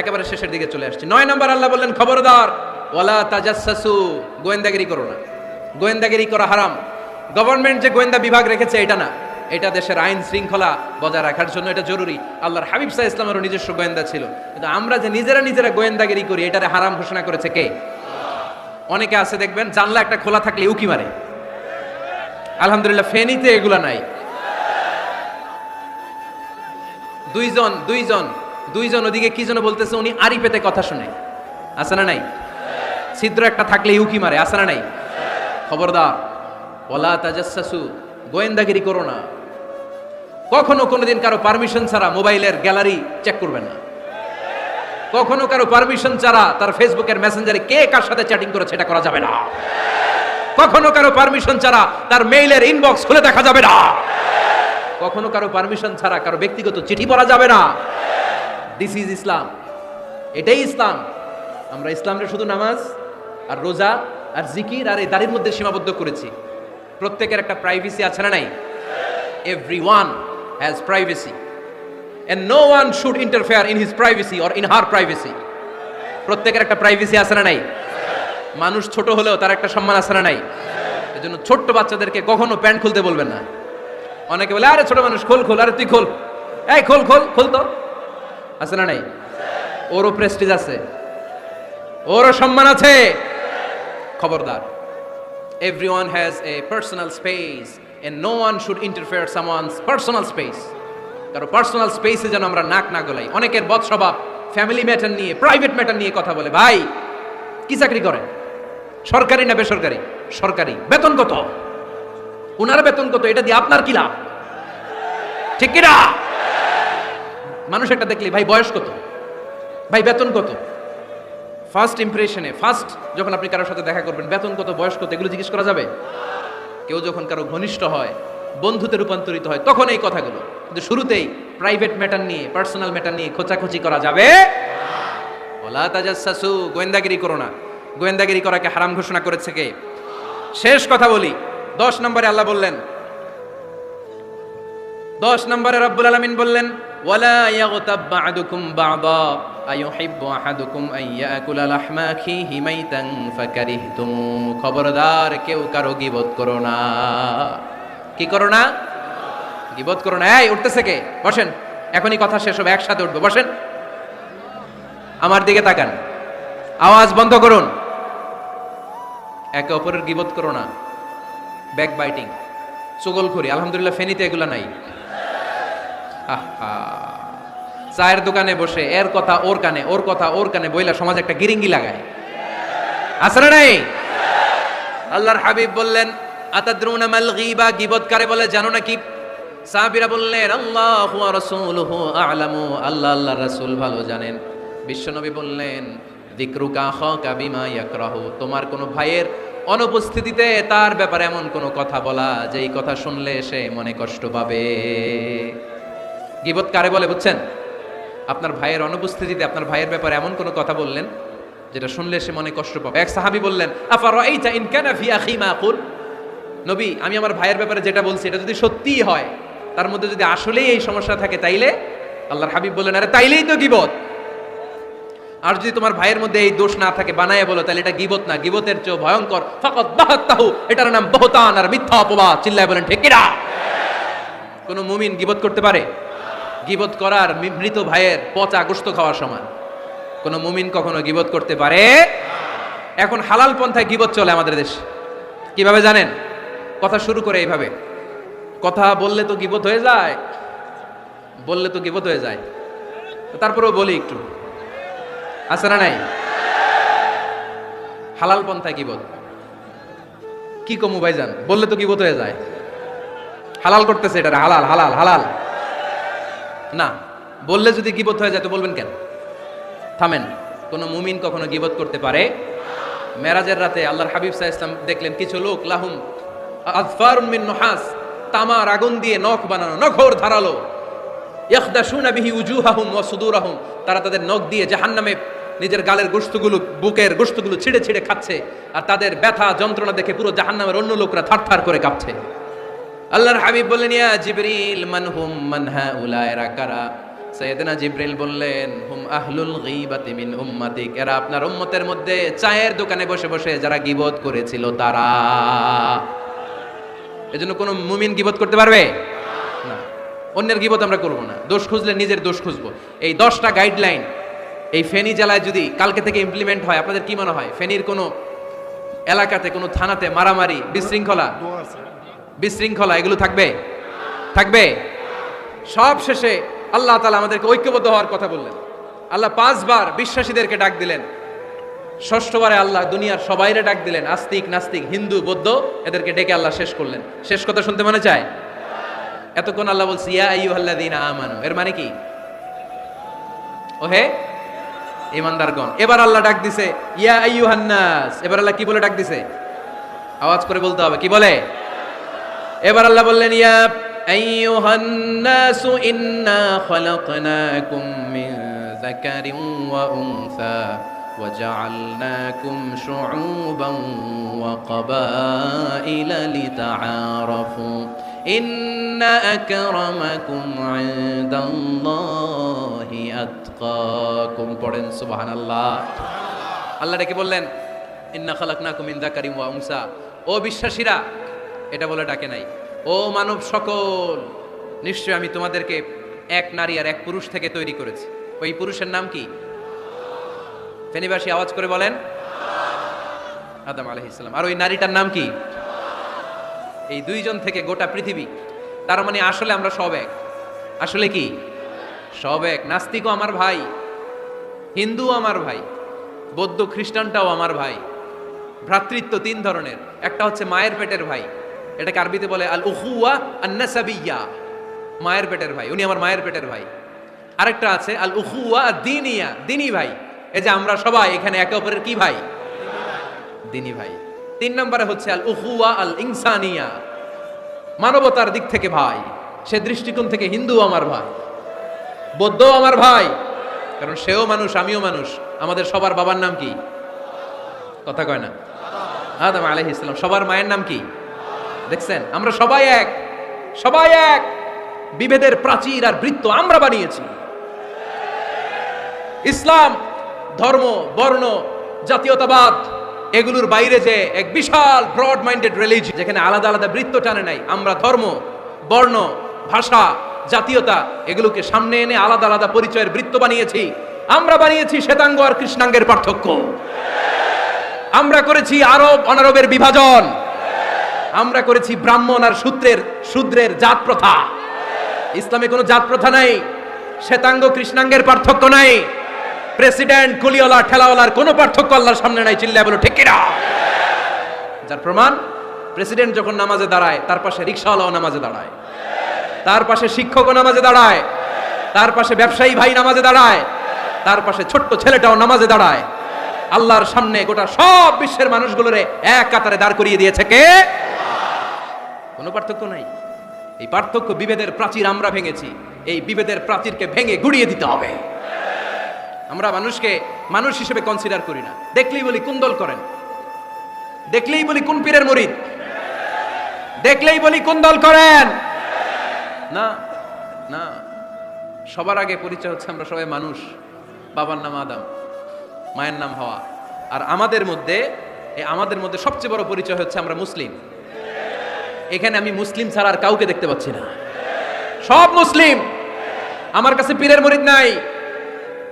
একেবারে শেষের দিকে চলে আসছি। 9 নাম্বার আল্লাহ বললেন, খবরদার ওয়ালা তাজাসসু, গোয়েন্দাগিরি করো না। গোয়েন্দাগিরি করা হারাম। গভর্নমেন্ট যে গোয়েন্দা বিভাগ রেখেছে এটা না, এটা দেশের আইন শৃঙ্খলা বজায় রাখার জন্য এটা জরুরি। আল্লাহর হাবিব সাল্লাল্লাহু আলাইহি ওয়াসাল্লামেরও নিজস্ব গোয়েন্দা ছিল, কিন্তু আমরা যে নিজেরা গোয়েন্দাগিরি করি এটারে হারাম ঘোষণা করেছে কে? অনেকে আছে দেখবেন জানলা একটা খোলা থাকলে উকি মারে। আলহামদুলিল্লাহ ফেনীতে এগুলা নাই। দুইজন ওদিকে কি যেন বলতেছে, উনি আড়ি পেতে কথা শুনে। আছে না নাই? ছিদ্র একটা থাকলে উকি মারে। আছে না নাই? খবরদার ওয়ালা তাজাসসু, গোয়েন্দাগিরি করো না। কখনো কোনোদিন কারো পারমিশন ছাড়া মোবাইলের গ্যালারি চেক করবেন না। কখনো কারো পারমিশন ছাড়া তার ফেসবুকের মেসেঞ্জারে কে কার সাথে চ্যাটিং করেছে এটা করা যাবে না। কখনো কারো পারমিশন ছাড়া তার মেইলের ইনবক্স খুলে দেখা যাবে না। কখনো কারো পারমিশন ছাড়া কারো ব্যক্তিগত চিঠি পড়া যাবে না। দিস ইজ ইসলাম, এটাই ইসলাম। আমরা ইসলামকে শুধু নামাজ আর রোজা আর জিকির আর এই দাড়ির মধ্যে সীমাবদ্ধ করেছি। প্রত্যেকের একটা প্রাইভেসি আছে না নাই? Everyone has privacy and no one should interfere in his privacy or in her privacy. প্রত্যেকের একটা প্রাইভেসি আছে না নাই? মানুষ ছোট হলেও তার একটা সম্মান আছে না নাই? এজন্য ছোট্ট বাচ্চাদেরকে কখনো প্যান্ট খুলতে বলবেন না। অনেকে বলে আরে ছোট মানুষ, খোল, আরে তুই খোল, এই খোল তো। আছে না নাই? ওরও প্রেস্টিজ আছে, ওরও সম্মান আছে। খবরদার, everyone has a personal space and no one should interfere someone's personal space. কারো পার্সোনাল স্পেসে যেন আমরা নাক না গলাই। অনেকের বদ স্বভাব ফ্যামিলি ম্যাটার নিয়ে, প্রাইভেট ম্যাটার নিয়ে কথা বলে। ভাই কি চাকরি করেন? সরকারি না বেসরকারি? সরকারি। বেতন কত? উনার বেতন কত? এটা দিয়ে আপনার কি লাভ? ঠিক কি না? মানুষ একটা দেখলে, ভাই বয়স কত, ভাই বেতন কত? ফার্স্ট ইমপ্রেশনে, ফার্স্ট যখন আপনি কারোর সাথে দেখা করবেন, বেতন কত, বয়স কত, এগুলো জিজ্ঞেস করা যাবে? কেউ যখন কারো ঘনিষ্ঠ হয়, বন্ধুতে রূপান্তরিত হয়, তখন এই কথাগুলো। কিন্তু শুরুতেই প্রাইভেট ম্যাটার নিয়ে, পার্সোনাল ম্যাটার নিয়ে খোঁচাখুচি করা যাবে? ওয়ালা তাজাসসু, গোয়েন্দাগিরি করো না। গোয়েন্দাগিরি করাকে হারাম ঘোষণা করেছে কে? শেষ কথা বলি, 10 নম্বরে আল্লাহ বললেন, 10 নম্বরে রব্বুল আলামিন বললেন, ওয়ালা ইয়াগতাব বা'দুকুম বা'দা আইয়ুহিব্বু আহাদুকুম আইয়াকুলা লাহমা আখিহি মাইতান ফাকারিহতুম। খবরদার কেউ কারো গীবত করো না। কি করো না? গীবত করো না। এই উঠতেছে কে? বসেন, এখনই কথা শেষ হবে, একসাথে উঠবো। বসেন, আমার দিকে তাকান, আওয়াজ বন্ধ করুন। একে অপরের গীবত করো না। ব্যাক বাইটিং, চুগলখড়ি, আলহামদুলিল্লাহ ফেনীতে এগুলা নাই। চায়ের দোকানে বসে এর কথা ওর কানে, ওর কথা ওর কানে বইলা সমাজ একটা গিরিঙ্গি লাগায়। আছে না নাই? আল্লাহর হাবিব বললেন, আতাদরুনা মাল গীবা, গীবত কারে বলে জানো নাকি? সাহাবীরা বললেন, আল্লাহু ওয়া রাসূলুহু আ'লামু, আল্লাহ আল্লাহর রাসূল ভালো জানেন। বিশ্বনবী বললেন, যিকরুকা আখাকা বিমা ইয়াকরাহু, তোমার কোন ভাইয়ের অনুপস্থিতিতে তার ব্যাপারে এমন কোনো কথা বলা যেই কথা শুনলে সে মনে কষ্ট পাবে। গীবত কারে বলে বুঝছেন? আপনার ভাইয়ের অনুপস্থিতিতে আপনার ভাইয়ের ব্যাপারে এমন কোনো কথা বললেন যেটা শুনলে সে মনে কষ্ট পাবে। এক সাহাবী বললেন, আফারাইতা ইন কানা ফি আখি মা আকুল, নবী আমি আমার ভাইয়ের ব্যাপারে যেটা বলছি এটা যদি সত্যিই হয়, তার মধ্যে যদি আসলেই এই সমস্যা থাকে, তাইলে আল্লাহর হাবিব বললেন, আরে তাইলেই তো গীবত। আর যদি তোমার ভাইয়ের মধ্যে এই দোষ না থাকে, বানায়ে বলো, তাহলে এটা গীবত না, গীবতের চেয়ে ভয়ঙ্কর। ফাকাদ বাহাত্তাহু, এটার নাম বহতান আর মিথ্যা অপবাদ। চিল্লায় বলেন ঠিক কিনা? কোন মুমিন গীবত করতে পারে? গীবত করার মৃত ভাইয়ের পচা গোশত খাওয়ার সমান। কোন মুমিন কখনো গীবত করতে পারে? এখন হালাল পন্থায় গীবত চলে আমাদের দেশে। কিভাবে জানেন? কথা শুরু করে এইভাবে, কথা বললে তো গীবত হয়ে যায়, বললে তো গীবত হয়ে যায়, তারপরেও বলি একটু, আছে না নাই? হালাল পন্থায় গীবত কি কমু ভাইজান, বললে তো গীবত হয়ে যায়। হালাল করতেছে, এটা হালাল হালাল হালাল না, বললে যদি গীবত হয়ে যায় তো বলবেন কেন? থামেন। কোন মুমিন কখনো গীবত করতে পারে? মেরাজের রাতে আল্লাহর হাবিব সাল্লাল্লাহু আলাইহি ওয়াসাল্লাম দেখলেন কিছু লোক লাহুম আযফারুন মিন নুহাস, তামার আগুন দিয়ে নখ বানানো, নখর ধারালো, ইয়াখদাশুনা বিহি উজুহাহুম ওয়া সুদুরাহুম, তারা তাদের নখ দিয়ে জাহান্নামে নিজের গালের গোশতগুলো, বুকের গোশতগুলো ছিঁড়ে ছিঁড়ে খাচ্ছে, আর তাদের ব্যথা যন্ত্রণা দেখে পুরো জাহান্নামের অন্য লোকরা থারথার করে কাঁপছে। আল্লাহর হাবিব বললেন, ইয়া জিবরিল মানহুম মান হাউলা, এরা কারা? সাইয়েদনা জিবরিল বললেন, হুম আহলুল গীবাতি মিন উম্মাতিক, এরা আপনার উম্মতের মধ্যে চায়ের দোকানে বসে বসে যারা গীবত করেছিল তারা। এজন্য কোন মুমিন গীবত করতে পারবে না। অন্যের গীবত আমরা করব না, দোষ খুঁজলে নিজের দোষ খুঁজবো। এই 10টা গাইডলাইন এই ফেনী জেলায় যদি কালকে থেকে ইমপ্লিমেন্ট হয়, আপনাদের কি মনে হয় ফেনীর কোনো এলাকাতে, কোনো থানাতে মারামারি, বিশৃঙ্খলা এগুলো থাকবে? থাকবে? সব শেষে আল্লাহ তাআলা আমাদেরকে ঐক্যবদ্ধ হওয়ার কথা বললেন। আল্লাহ 5 বার বিশ্বাসীদেরকে ডাক দিলেন, 6ষ্ঠবারে আল্লাহ দুনিয়ার সবাইরে ডাক দিলেন, আস্তিক নাস্তিক হিন্দু বৌদ্ধ এদেরকে ডেকে আল্লাহ শেষ করলেন। শেষ কথা শুনতে মনে চায়? এতক্ষণ আল্লাহ বলছে ইয়া আইয়ুহাল্লাযীনা আমানু, এর মানে কি? ওহে ঈমানদারগণ। এবার আল্লাহ ডাক দিছে ইয়া আইয়ুহান নাস। এবার আল্লাহ কি বলে ডাক দিছে? আওয়াজ করে বলতে হবে, কি বলে? এবার আল্লাহ বললেন, ইয়া আইয়ুহান নাস ইন্না খালাকনাকুম মিন যাকারিন ওয়া উনসা ওয়া জাআলনাকুম শুউবান ওয়া ক্বাবাইলা লিতাআরাফু ইন্না আকরামাকুম ইনদাল্লাহি আতকাকুম। পড়েন সুবহানাল্লাহ। আল্লাহ ডেকে বললেন, ইন্না খালাকনাকুম মিন যাকারিন ওয়া উনসা, ও বিশ্বাসীরা, এটা বলে ডাকে নাই, ও মানব সকল, নিশ্চয় আমি তোমাদেরকে এক নারী আর এক পুরুষ থেকে তৈরি করেছি। ওই পুরুষের নাম কি? ফেনীবাসী আওয়াজ করে বলেন, আদম আলাইহিস সালাম। আর ওই নারীটার নাম কি? এই 2 জন থেকে গোটা পৃথিবী। তার মানে আসলে আমরা সব এক। আসলে কি? সব এক। নাস্তিকও আমার ভাই, হিন্দুও আমার ভাই, বৌদ্ধ খ্রিস্টানটাও আমার ভাই। ভ্রাতৃত্ব 3 ধরনের। একটা হচ্ছে মায়ের পেটের ভাই, এটাকে আরবিতে বলে আল উখুয়া আন-নাসাবিয়্যা, মায়ের পেটের ভাই, উনি আমার মায়ের পেটের ভাই। আরেকটা আছে আল উখুয়া আদ-দীনিয়া, দ্বীনি ভাই। এই যে আমরা সবাই এখানে একে অপরের কি ভাই? দ্বীনি ভাই। 3 নম্বরে হচ্ছে আল উখুয়া আল ইনসানিয়া, মানবতার দিক থেকে ভাই। সে দৃষ্টিকোণ থেকে হিন্দু আমার ভাই, বৌদ্ধ আমার ভাই, কারণ সেও মানুষ আমিও মানুষ। আমাদের সবার বাবার নাম কি? কথা কয় না? আদম আলাইহিস সালাম। সবার মায়ের নাম কি? দেখছেন, আমরা সবাই এক, সবাই এক। বিভেদের প্রাচীর আর বৃত্ত আমরা বানিয়েছি। ইসলাম ধর্ম, বর্ণ, জাতীয়তাবাদ এগুলোর বাইরে যে এক বিশাল ব্রড মাইন্ডেড রিলিজিয়ন, যেখানে আলাদা আলাদা বৃত্ত টানে নাই। আমরা ধর্ম, বর্ণ, ভাষা, জাতীয়তা এগুলোকে সামনে এনে আলাদা আলাদা পরিচয়ের বৃত্ত বানিয়েছি। আমরা বানিয়েছি শ্বেতাঙ্গ আর কৃষ্ণাঙ্গের পার্থক্য। আমরা করেছি আরব অনারবের বিভাজন। আমরা করেছি ব্রাহ্মণ আর শূদ্রের জাত প্রথা। ইসলামে কোনো জাত প্রথা নাই, শ্বেতাঙ্গ কৃষ্ণাঙ্গের পার্থক্য নাই, প্রেসিডেন্ট কুলিওয়ালা ঠেলাওয়ালার কোনো পার্থক্য আল্লাহর সামনে নাই। চিল্লায় বলো ঠিক কিনা? যার প্রমাণ, প্রেসিডেন্ট যখন নামাজে দাঁড়ায় তার পাশে রিকশাওয়ালাও নামাজে দাঁড়ায়, তার পাশে শিক্ষকও নামাজে দাঁড়ায়, তার পাশে ব্যবসায়ী ভাই নামাজে দাঁড়ায়, তার পাশে ছোট্ট ছেলেটাও নামাজে দাঁড়ায়। আল্লাহর সামনে গোটা সব বিশ্বের মানুষগুলোরে এক কাতারে দাঁড় করিয়ে দিয়েছে কে? কোনো পার্থক্য নাই। এই পার্থক্য বিভেদের প্রাচীর আমরা ভেঙেছি, এই বিভেদের প্রাচীরকে ভেঙে গুড়িয়ে দিতে হবে। আমরা মানুষকে মানুষ হিসেবে কনসিডার করি না, দেখলেই বলি কোন দল করেন, দেখলেই বলি কোন পীরের মুরিদ, দেখলেই বলি কোন দল করেন। না না, সবার আগে পরিচয় হচ্ছে আমরা সবাই মানুষ। বাবার নাম আদম, মায়ের নাম হাওয়া। আর আমাদের মধ্যে সবচেয়ে বড় পরিচয় হচ্ছে আমরা মুসলিম। এখানে আমি মুসলিম ছাড়া আর কাউকে দেখতে পাচ্ছি না, সব মুসলিম। আমার কাছে পীরের মুরিদ নাই,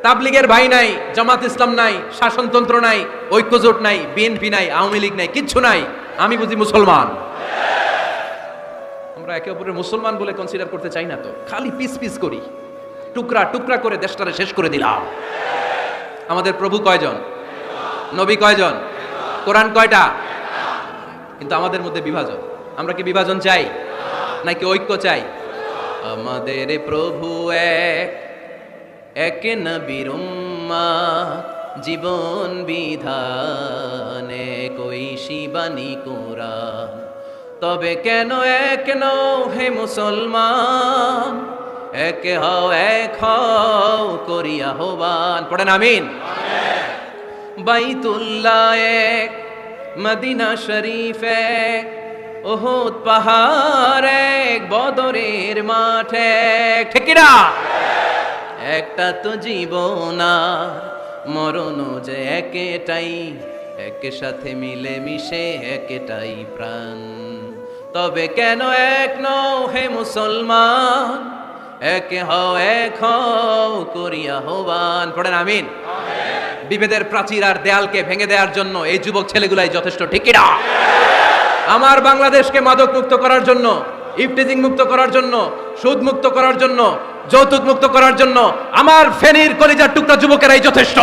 তাবলিগের ভাই নাই, জামাত ইসলাম নাই, শাসনতন্ত্র নাই, ঐক্যজোট নাই, বিএনপি নাই, আওয়ামী লীগ নাই, কিচ্ছু নাই। আমি বুঝি মুসলমান। আমরা একে অপরের মুসলমান বলে কনসিডার করতে চাই না তো, খালি পিস পিস করি, টুকরা টুকরা করে দেশটারে শেষ করে দিলাম। আমাদের প্রভু কয়জন, নবী কয়জন, কোরআন কয়টা? কিন্তু আমাদের মধ্যে বিভাজন। আমরা কি বিভাজন চাই নাকি ঐক্য চাই? আমাদের প্রভু এক, এক নবীর উম্মাহ, জীবন বিধানে কই শিবানী কোরআন। তবে কেন এক নও হে মুসলমান, এক হও করিয়া আহ্বান। পড়েন আমিন। বাইতুল্লাহ এক, মদিনা শরীফ এক, উহুদ পাহাড় এক, বদরের মাঠ এক, ঠিক কি না? একটা তো জীবন আর মরণ যে একটাই, একের সাথে মিলে মিশে একটাই প্রাণ। তবে কেন এক নও হে মুসলমান, এক হও করিয়া আহ্বান। পড়েন আমিন। বিভেদের প্রাচীর আর দেয়ালকে ভেঙে দেওয়ার জন্য এই যুবক ছেলেগুলাই যথেষ্ট, ঠিক কি না? আমার বাংলাদেশকে মাদক মুক্ত করার জন্য, ইফটিজিং মুক্ত করার জন্য, সুদ মুক্ত করার জন্য, যৌতুক মুক্ত করার জন্য আমার ফেনীর কলিজার টুকরা যুবকেরাই যথেষ্ট।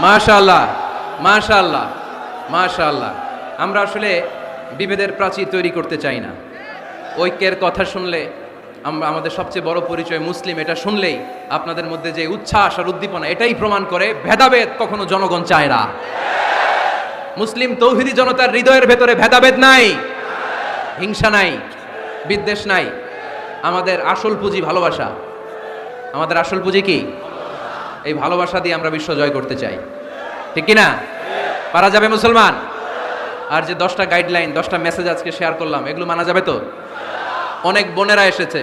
মাশাআল্লাহ, মাশাআল্লাহ, মাশাআল্লাহ। আমরা আসলে বিভেদের প্রাচীর তৈরি করতে চাই না। ঐক্যের কথা শুনলে আমরা, আমাদের সবচেয়ে বড় পরিচয় মুসলিম, এটা শুনলেই আপনাদের মধ্যে যে উচ্ছ্বাস আর উদ্দীপনা, এটাই প্রমাণ করে ভেদাভেদ কখনো জনগণ চায় না। মুসলিম তৌহিদি জনতার হৃদয়ের ভেতরে ভেদাভেদ নাই, হিংসা নাই, বিদ্বেষ নাই। আমাদের আসল পুঁজি ভালোবাসা। আমাদের আসল পুঁজি কি? এই ভালোবাসা দিয়ে আমরা বিশ্ব জয় করতে চাই, ঠিক কি না? পারা যাবে মুসলমান? আর যে 10টা গাইডলাইন, 10টা মেসেজ আজকে শেয়ার করলাম, এগুলো মানা যাবে তো? অনেক বোনেরা এসেছে,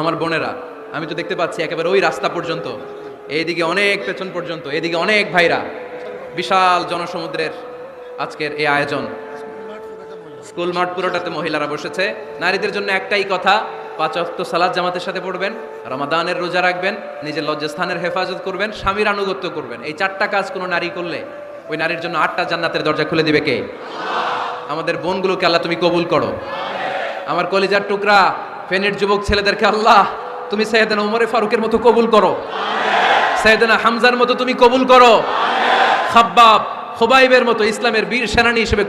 আমার বোনেরা, আমি তো দেখতে পাচ্ছি একেবারে ওই রাস্তা পর্যন্ত, এইদিকে অনেক পেছন পর্যন্ত, এদিকে অনেক ভাইরা। বিশাল জনসমুদ্রের আজকের এই আয়োজন, স্কুল মাঠ পুরোটাতে মহিলারা বসেছে। নারীদের জন্য একটাই কথা, 5 ওয়াক্ত সালাত জামাতের সাথে পড়বেন, রমাদানের রোজা রাখবেন, নিজের লজ্জাস্থানের হেফাজত করবেন, স্বামীর আনুগত্য করবেন। এই 4টা কাজ কোনো নারী করলে ওই নারীর জন্য 8টা জান্নাতের দরজা খুলে দিবে কে? আমাদের বোনগুলোকে আল্লাহ তুমি কবুল করো। আমার কলিজার টুকরা ফেনীর যুবক ছেলেদেরকে আল্লাহ তুমি সাইয়েদনা ওমর ফারুকের মতো কবুল করো, সাইয়েদনা হামজার মতো তুমি কবুল করো, খাব্বাব খুবাইবের মতো ইসলামের বীর সেনানী হিসেবে